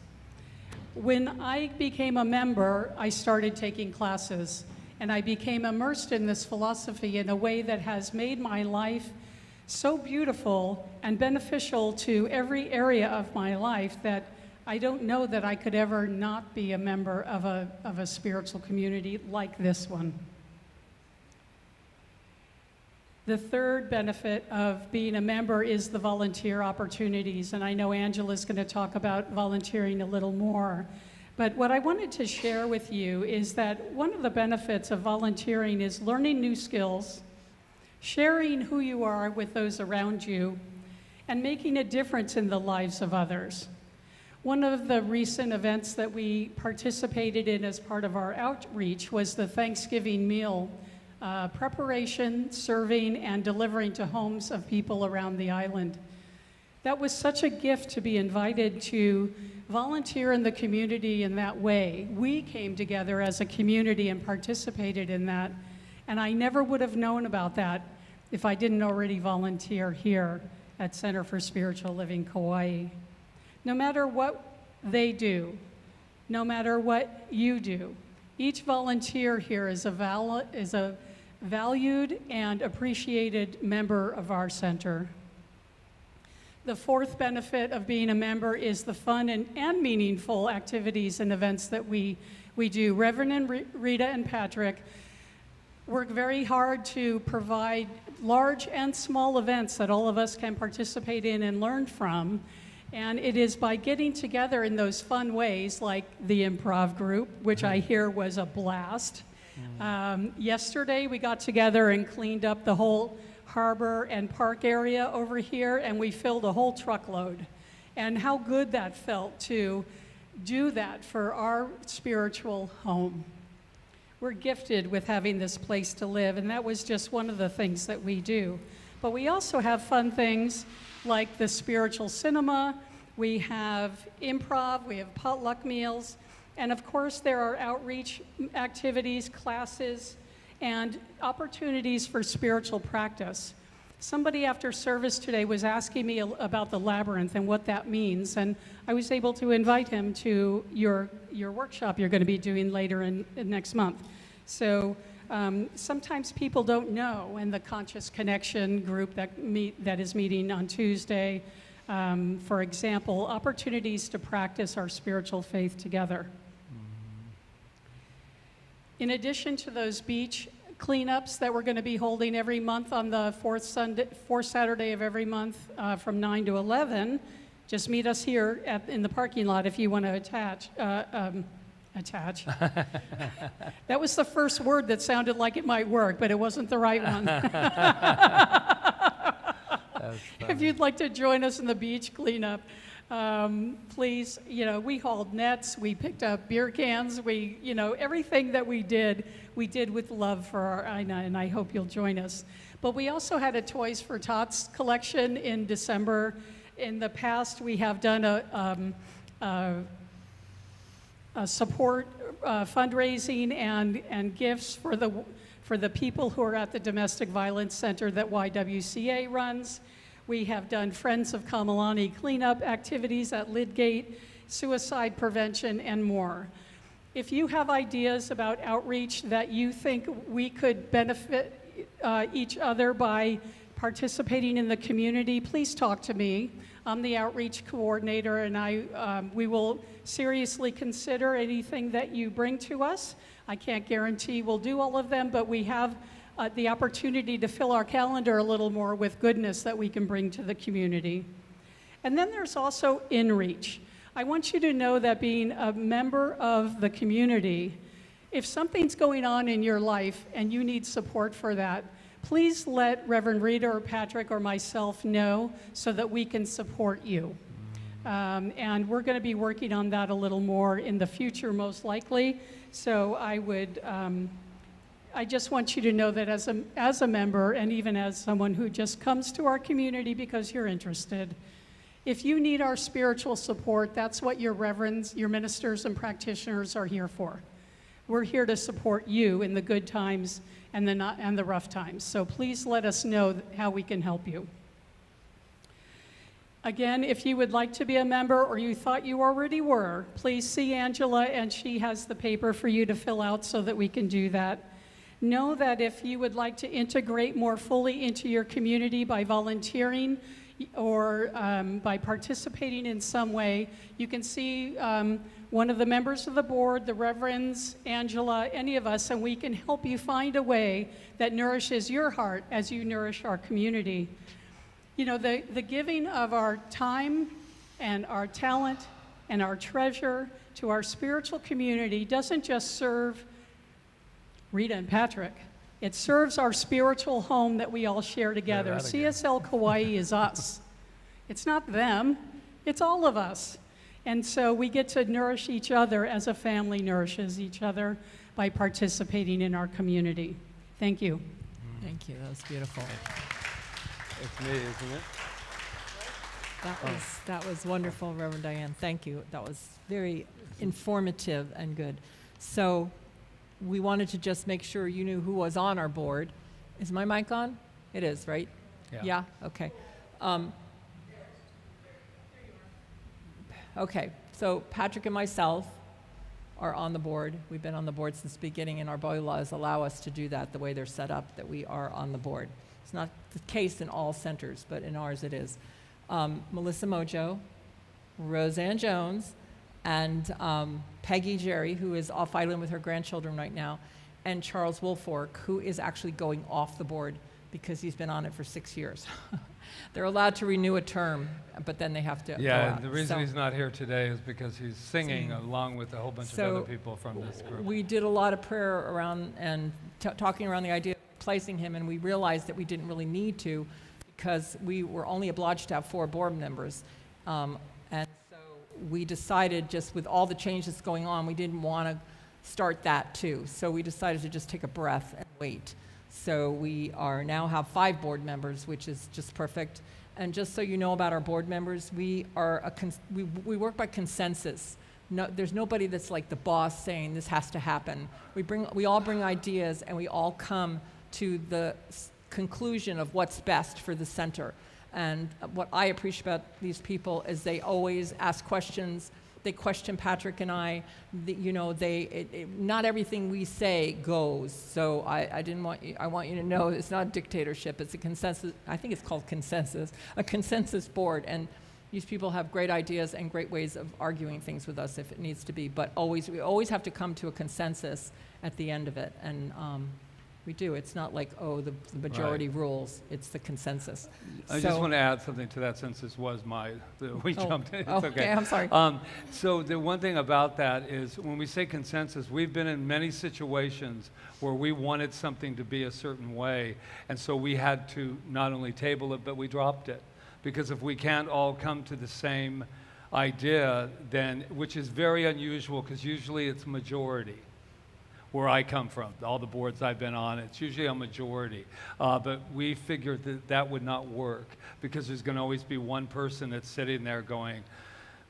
When I became a member, I started taking classes, and I became immersed in this philosophy in a way that has made my life so beautiful and beneficial to every area of my life that I don't know that I could ever not be a member of a spiritual community like this one. The third benefit of being a member is the volunteer opportunities, and I know Angela's going to talk about volunteering a little more. But what I wanted to share with you is that one of the benefits of volunteering is learning new skills, sharing who you are with those around you, and making a difference in the lives of others. One of the recent events that we participated in as part of our outreach was the Thanksgiving meal preparation, serving, and delivering to homes of people around the island. That was such a gift to be invited to volunteer in the community in that way. We came together as a community and participated in that, and I never would have known about that if I didn't already volunteer here at Center for Spiritual Living Kauai. No matter what they do, no matter what you do, each volunteer here is a valued and appreciated member of our center. The fourth benefit of being a member is the fun and meaningful activities and events that we do. Reverend and Rita and Patrick work very hard to provide large and small events that all of us can participate in and learn from. And it is by getting together in those fun ways, like the improv group, which I hear was a blast. Yesterday, we got together and cleaned up the whole harbor and park area over here, and we filled a whole truckload. And how good that felt to do that for our spiritual home. We're gifted with having this place to live, and that was just one of the things that we do. But we also have fun things like the spiritual cinema, we have improv, we have potluck meals, and of course there are outreach activities, classes, and opportunities for spiritual practice. Somebody after service today was asking me about the labyrinth and what that means, and I was able to invite him to your workshop you're going to be doing later in next month. So sometimes people don't know, and the Conscious Connection group that is meeting on Tuesday, for example, opportunities to practice our spiritual faith together. In addition to those beach cleanups that we're going to be holding every month on the fourth Saturday of every month from 9 to 11, just meet us here in the parking lot if you want to attach. That was the first word that sounded like it might work, but it wasn't the right one. If you'd like to join us in the beach cleanup, please, we hauled nets, we picked up beer cans, everything that we did with love for our Aina, and I hope you'll join us. But we also had a Toys for Tots collection in December. In the past, we have done a support fundraising and gifts for the people who are at the Domestic Violence Center that YWCA runs. We have done Friends of Kamalani cleanup activities at Lidgate, suicide prevention, and more. If you have ideas about outreach that you think we could benefit each other by participating in the community, please talk to me. I'm the outreach coordinator, and we will seriously consider anything that you bring to us. I can't guarantee we'll do all of them, but we have the opportunity to fill our calendar a little more with goodness that we can bring to the community. And then there's also InReach. I want you to know that being a member of the community, if something's going on in your life and you need support for that, please let Reverend Rita or Patrick or myself know so that we can support you. And we're going to be working on that a little more in the future, most likely. So I just want you to know that as a member, and even as someone who just comes to our community because you're interested, if you need our spiritual support, that's what your reverends, your ministers and practitioners are here for. We're here to support you in the good times and the rough times. So please let us know how we can help you. Again, if you would like to be a member or you thought you already were, please see Angela, and she has the paper for you to fill out so that we can do that. Know that if you would like to integrate more fully into your community by volunteering or by participating in some way, you can see one of the members of the board, the Reverends, Angela, any of us, and we can help you find a way that nourishes your heart as you nourish our community. You know, the giving of our time and our talent and our treasure to our spiritual community doesn't just serve Rita and Patrick. It serves our spiritual home that we all share together. CSL Kauai is us. It's not them, it's all of us. And so we get to nourish each other as a family nourishes each other by participating in our community. Thank you. Thank you, that was beautiful. It's me, isn't it? That was wonderful, Reverend Diane. Thank you. That was very informative and good. So we wanted to just make sure you knew who was on our board. Is my mic on? It is, right? Yeah? Okay. Okay, so Patrick and myself are on the board. We've been on the board since the beginning, and our bylaws allow us to do that the way they're set up, that we are on the board. It's not the case in all centers, but in ours it is. Melissa Mojo, Roseanne Jones, and Peggy Jerry, who is off island with her grandchildren right now, and Charles Wolfork, who is actually going off the board because he's been on it for 6 years. They're allowed to renew a term, but then they have to go out. The reason he's not here today is because he's singing along with a whole bunch of other people from this group. We did a lot of prayer around and talking around the idea of replacing him, and we realized that we didn't really need to because we were only obliged to have 4 board members. And so we decided, just with all the changes going on, we didn't want to start that too. So we decided to just take a breath and wait. So we now have 5 board members, which is just perfect. And just so you know about our board members, we work by consensus. No, there's nobody that's like the boss saying this has to happen. We all bring ideas, and we all come to the conclusion of what's best for the center. And what I appreciate about these people is they always ask questions. They question Patrick and I. Not everything we say goes. So I want you to know it's not a dictatorship. It's a consensus. I think it's called consensus, a consensus board. And these people have great ideas and great ways of arguing things with us if it needs to be. But we always have to come to a consensus at the end of it. And we do. It's not like, the majority rules. It's the consensus. I just want to add something to that, since this was we jumped in. It's okay. I'm sorry. So the one thing about that is when we say consensus, we've been in many situations where we wanted something to be a certain way, and so we had to not only table it, but we dropped it. Because if we can't all come to the same idea, then, which is very unusual, because usually it's majority. Where I come from, all the boards I've been on, it's usually a majority. But we figured that would not work, because there's going to always be one person that's sitting there going,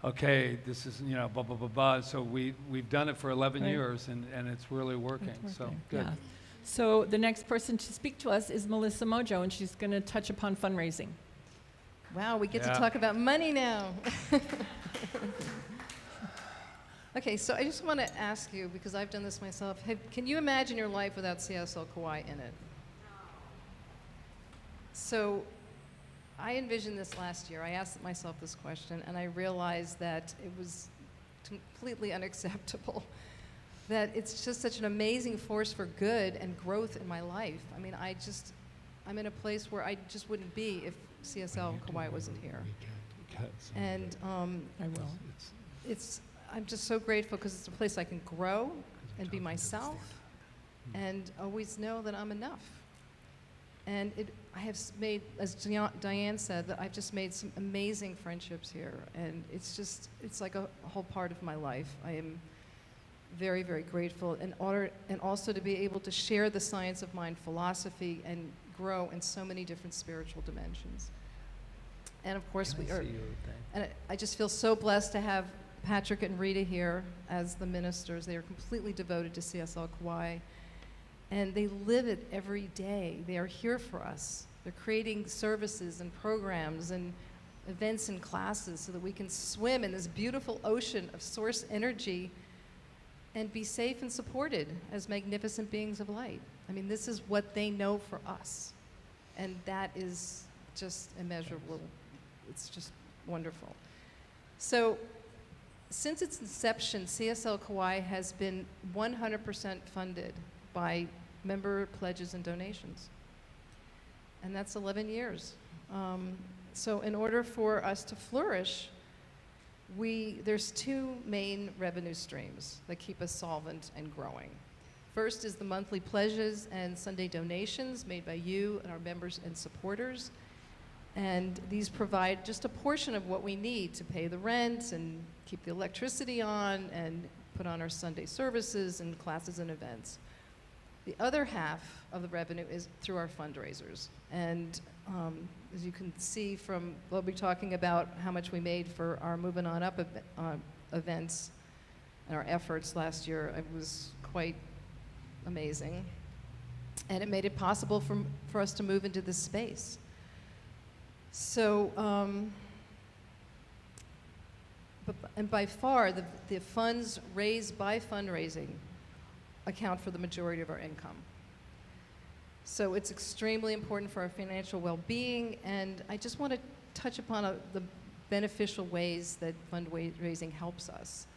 okay, this is, blah, blah, blah, blah. So we've done it for 11 years, and it's really working. So good. Yeah. So the next person to speak to us is Melissa Mojo, and she's going to touch upon fundraising. Wow, we get to talk about money now. Okay, so I just want to ask you, because I've done this myself, can you imagine your life without CSL Kauai in it? So I envisioned this last year. I asked myself this question, and I realized that it was completely unacceptable, that it's just such an amazing force for good and growth in my life. I mean, I'm in a place where I just wouldn't be if CSL Kauai wasn't here. And I will. I'm just so grateful because it's a place I can grow and be myself and always know that I'm enough. And I have made, as Diane said, that I've just made some amazing friendships here. And it's like a whole part of my life. I am very, very grateful and also to be able to share the science of mind philosophy and grow in so many different spiritual dimensions. And of course and I just feel so blessed to have Patrick and Rita here as the ministers. They are completely devoted to CSL Kauai. And they live it every day. They are here for us. They're creating services and programs and events and classes so that we can swim in this beautiful ocean of source energy and be safe and supported as magnificent beings of light. I mean, this is what they know for us. And that is just immeasurable. It's just wonderful. So, since its inception, CSL Kauai has been 100% funded by member pledges and donations. And that's 11 years. So in order for us to flourish, there's two main revenue streams that keep us solvent and growing. First is the monthly pledges and Sunday donations made by you and our members and supporters. And these provide just a portion of what we need to pay the rent and keep the electricity on and put on our Sunday services and classes and events. The other half of the revenue is through our fundraisers. And as you can see from, we'll be talking about how much we made for our Moving On Up events and our efforts last year. It was quite amazing. And it made it possible for us to move into this space. So, and by far, the funds raised by fundraising account for the majority of our income. So it's extremely important for our financial well-being, and I just want to touch upon the beneficial ways that fundraising helps us.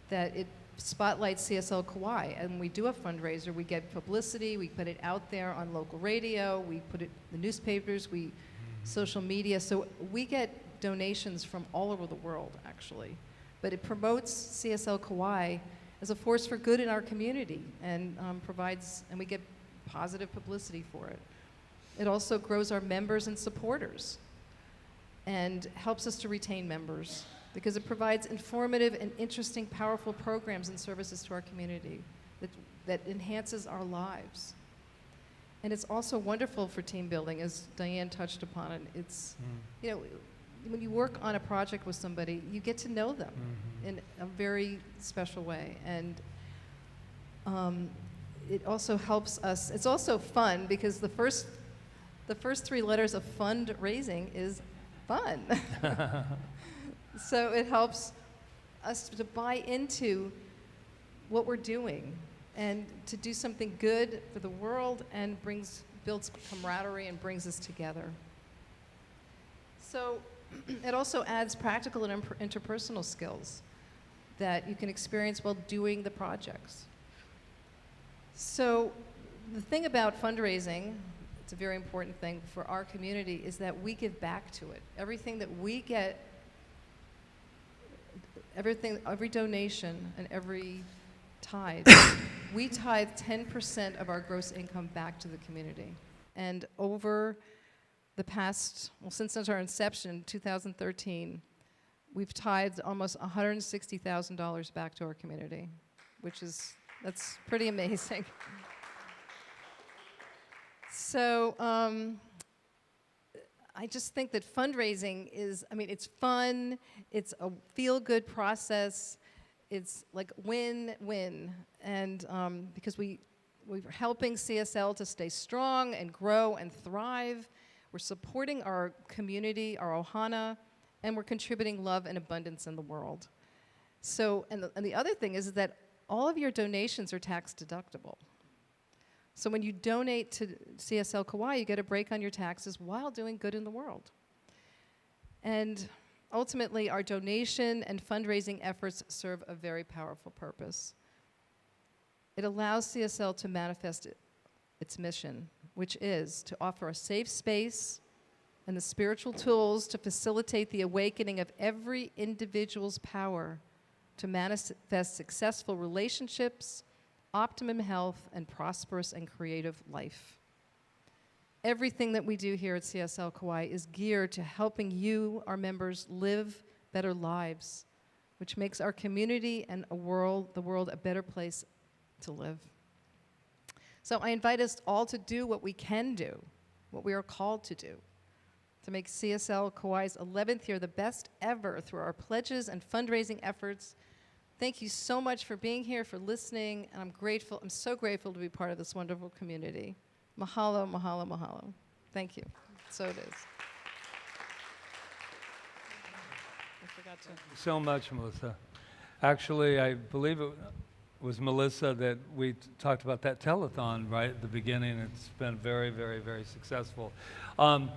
That it spotlights CSL Kauai, and when we do a fundraiser, we get publicity, we put it out there on local radio, we put it in the newspapers, social media, so we get donations from all over the world, actually. But it promotes CSL Kauai as a force for good in our community and and we get positive publicity for it. It also grows our members and supporters and helps us to retain members because it provides informative and interesting, powerful programs and services to our community that enhances our lives. And it's also wonderful for team building, as Diane touched upon it. It's, you know, when you work on a project with somebody, you get to know them in a very special way. And it also helps us, it's also fun because the first three letters of fundraising is fun. So it helps us to buy into what we're doing and to do something good for the world and builds camaraderie and brings us together. So it also adds practical and interpersonal skills that you can experience while doing the projects. So the thing about fundraising, it's a very important thing for our community, is that we give back to it. Everything that we get, every donation and every tithe, we tithe 10% of our gross income back to the community. And over the past, since our inception, 2013, we've tithed almost $160,000 back to our community, that's pretty amazing. So I just think that fundraising it's fun, it's a feel-good process, it's like win-win, and because we're helping CSL to stay strong and grow and thrive, we're supporting our community, our ohana, and we're contributing love and abundance in the world. So, and the other thing is that all of your donations are tax deductible. So when you donate to CSL Kauai, you get a break on your taxes while doing good in the world. And ultimately, our donation and fundraising efforts serve a very powerful purpose. It allows CSL to manifest its mission, which is to offer a safe space and the spiritual tools to facilitate the awakening of every individual's power to manifest successful relationships, optimum health, and prosperous and creative life. Everything that we do here at CSL Kauai is geared to helping you, our members, live better lives, which makes our community and the world a better place to live. So I invite us all to do what we can do, what we are called to do, to make CSL Kauai's 11th year the best ever through our pledges and fundraising efforts. Thank you so much for being here, for listening, and I'm so grateful to be part of this wonderful community. Mahalo, mahalo, mahalo. Thank you. So it is. I forgot to. Thank you so much, Melissa. Actually, I believe it was Melissa that we talked about that telethon right at the beginning. It's been very, very, very successful. A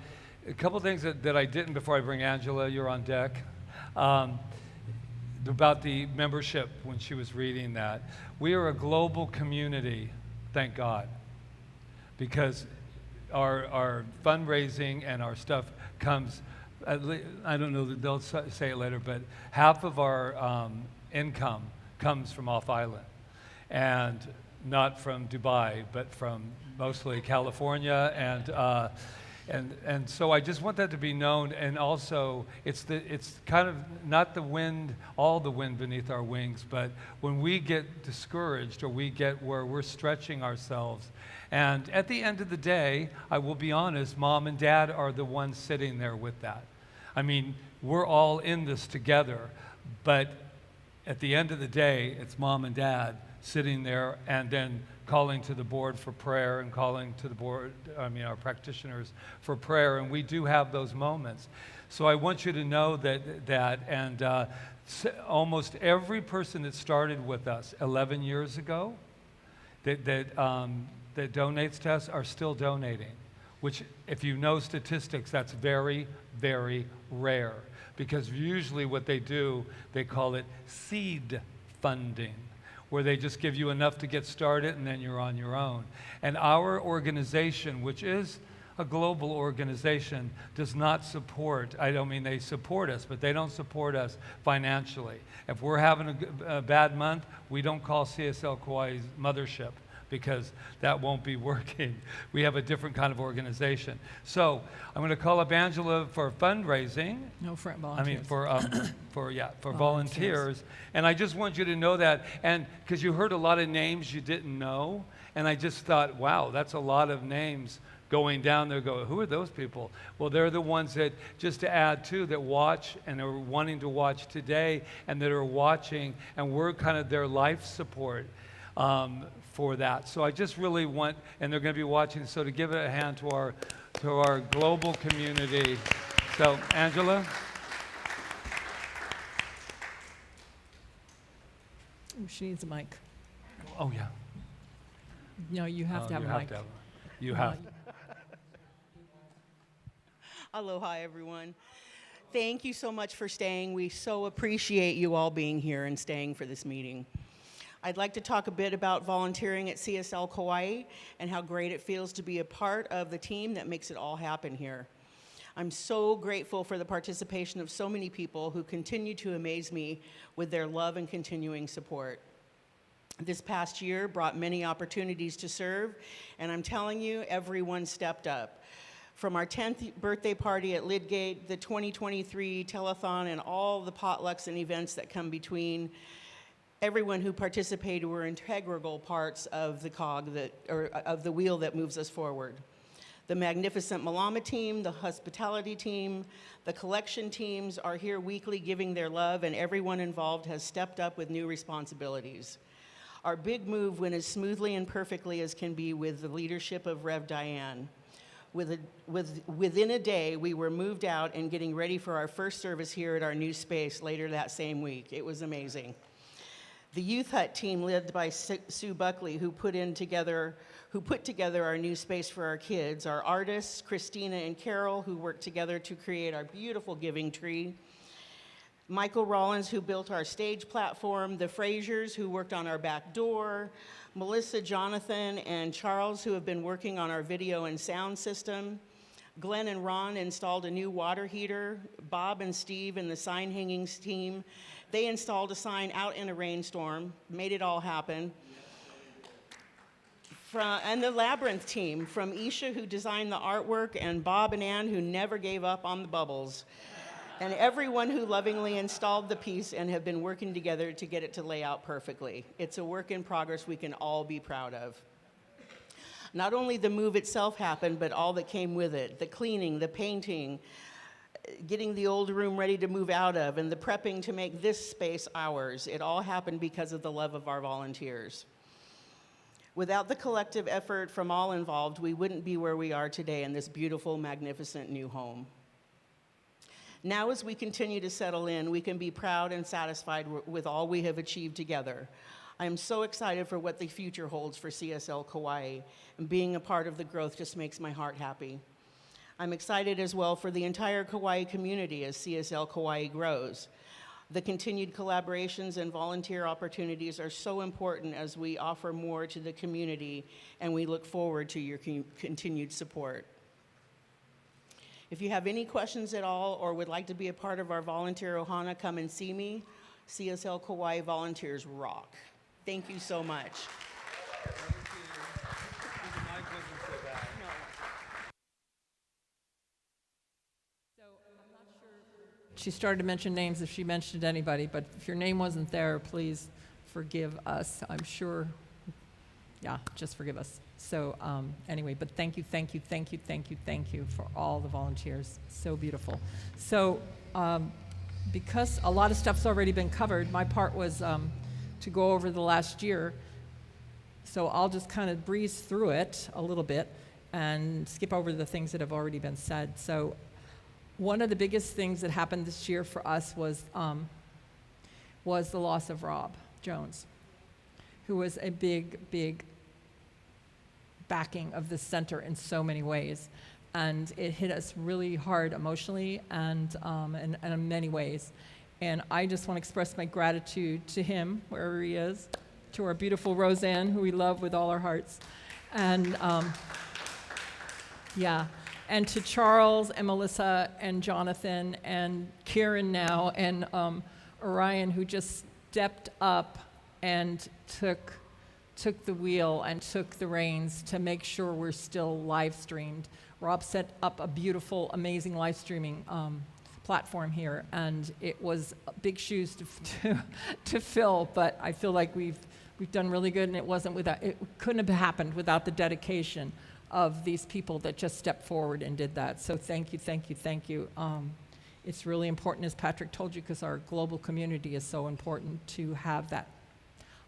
couple things that I didn't before I bring Angela, you're on deck, about the membership when she was reading that. We are a global community, thank God, because our fundraising and our stuff comes, I don't know, they'll say it later, but half of our income comes from off island, and not from Dubai, but from mostly California, and so I just want that to be known. And also, it's kind of not all the wind beneath our wings, but when we get discouraged or we get where we're stretching ourselves. And at the end of the day, I will be honest, Mom and Dad are the ones sitting there with that. I mean, we're all in this together, but at the end of the day, it's Mom and Dad sitting there and then calling to the board for prayer and calling to the board, our practitioners for prayer, and we do have those moments. So I want you to know that almost every person that started with us 11 years ago that donates to us are still donating, which, if you know statistics, that's very, very rare, because usually what they do, they call it seed funding, where they just give you enough to get started and then you're on your own. And our organization, which is a global organization, does not support, I don't mean they support us, but they don't support us financially. If we're having a bad month, we don't call CSL Kauai's mothership, because that won't be working. We have a different kind of organization. So I'm going to call up Angela for fundraising. No, for volunteers. For volunteers. And I just want you to know that, and because you heard a lot of names you didn't know, and I just thought, wow, that's a lot of names going down there. Who are those people? Well, they're the ones that, just to add to, that watch and are wanting to watch today, and that are watching, and we're kind of their life support for that. So I just really want, and they're going to be watching, so to give it a hand to our global community. So, Angela. Ooh, she needs a mic. Oh, yeah. No, you have to have a mic. You have. Aloha, everyone. Thank you so much for staying. We so appreciate you all being here and staying for this meeting. I'd like to talk a bit about volunteering at CSL Kauai and how great it feels to be a part of the team that makes it all happen here. I'm so grateful for the participation of so many people who continue to amaze me with their love and continuing support. This past year brought many opportunities to serve, and I'm telling you, everyone stepped up. From our 10th birthday party at Lidgate, the 2023 telethon, and all the potlucks and events that come between, everyone who participated were integral parts of the of the wheel that moves us forward. The magnificent Malama team, the hospitality team, the collection teams are here weekly giving their love, and everyone involved has stepped up with new responsibilities. Our big move went as smoothly and perfectly as can be with the leadership of Rev Diane. Within a day, we were moved out and getting ready for our first service here at our new space later that same week. It was amazing. The Youth Hut team, led by Sue Buckley, who put together our new space for our kids, our artists, Christina and Carol, who worked together to create our beautiful giving tree, Michael Rollins, who built our stage platform, the Fraziers, who worked on our back door, Melissa, Jonathan, and Charles, who have been working on our video and sound system, Glenn and Ron installed a new water heater, Bob and Steve and the sign hangings team They installed a sign out in a rainstorm, made it all happen. And the Labyrinth team, from Isha, who designed the artwork, and Bob and Ann, who never gave up on the bubbles. And everyone who lovingly installed the piece and have been working together to get it to lay out perfectly. It's a work in progress we can all be proud of. Not only the move itself happened, but all that came with it, the cleaning, the painting, getting the old room ready to move out of, and the prepping to make this space ours. It all happened because of the love of our volunteers. Without the collective effort from all involved, we wouldn't be where we are today in this beautiful, magnificent new home. Now, as we continue to settle in, we can be proud and satisfied with all we have achieved together. I am so excited for what the future holds for CSL Kauai, and being a part of the growth just makes my heart happy. I'm excited as well for the entire Kauai community as CSL Kauai grows. The continued collaborations and volunteer opportunities are so important as we offer more to the community, and we look forward to your continued support. If you have any questions at all or would like to be a part of our volunteer ohana, come and see me. CSL Kauai volunteers rock. Thank you so much. She started to mention names if she mentioned anybody, but if your name wasn't there, please forgive us. I'm sure, yeah, just forgive us. So anyway, but thank you for all the volunteers. So beautiful. So because a lot of stuff's already been covered, my part was to go over the last year. So I'll just kind of breeze through it a little bit and skip over the things that have already been said. So one of the biggest things that happened this year for us was the loss of Rob Jones, who was a big backing of the center in so many ways. And it hit us really hard emotionally and in many ways. And I just want to express my gratitude to him, wherever he is, to our beautiful Roseanne, who we love with all our hearts. And yeah. And to Charles and Melissa and Jonathan and Kieran now and Orion, who just stepped up and took the wheel and took the reins to make sure we're still live streamed. Rob set up a beautiful, amazing live streaming platform here, and it was big shoes to fill, but I feel like we've done really good, and it couldn't have happened without the dedication of these people that just stepped forward and did that. So thank you. It's really important, as Patrick told you, because our global community is so important to have that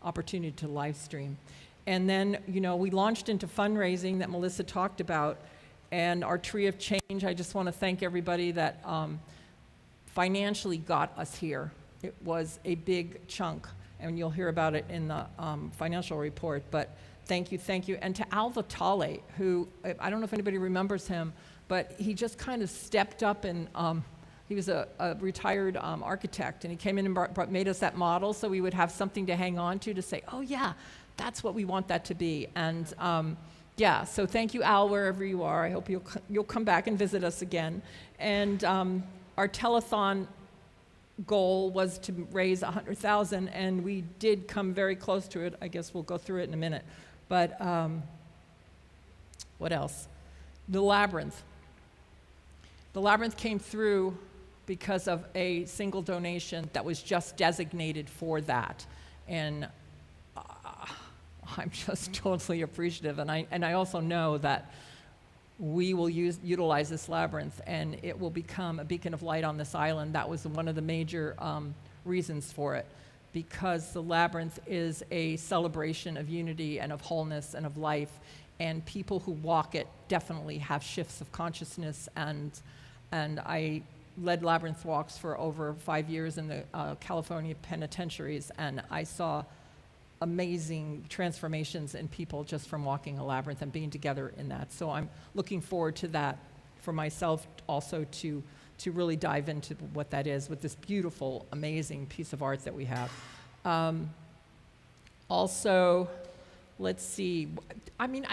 opportunity to live stream. And then, we launched into fundraising that Melissa talked about, and our Tree of Change. I just want to thank everybody that financially got us here. It was a big chunk, and you'll hear about it in the financial report, but thank you. And to Al Vitale, who, I don't know if anybody remembers him, but he just kind of stepped up and he was a retired architect, and he came in and made us that model so we would have something to hang on to say, oh yeah, that's what we want that to be. And yeah, so thank you, Al, wherever you are. I hope you'll come back and visit us again. And our telethon goal was to raise $100,000, and we did come very close to it. I guess we'll go through it in a minute. But what else? The Labyrinth. The Labyrinth came through because of a single donation that was just designated for that. And I'm just totally appreciative. And I also know that we will utilize this labyrinth, and it will become a beacon of light on this island. That was one of the major reasons for it, because the labyrinth is a celebration of unity and of wholeness and of life, and people who walk it definitely have shifts of consciousness. And I led labyrinth walks for over 5 years in the California penitentiaries, and I saw amazing transformations in people just from walking a labyrinth and being together in that. So I'm looking forward to that for myself also, to really dive into what that is with this beautiful, amazing piece of art that we have. Also, let's see. I think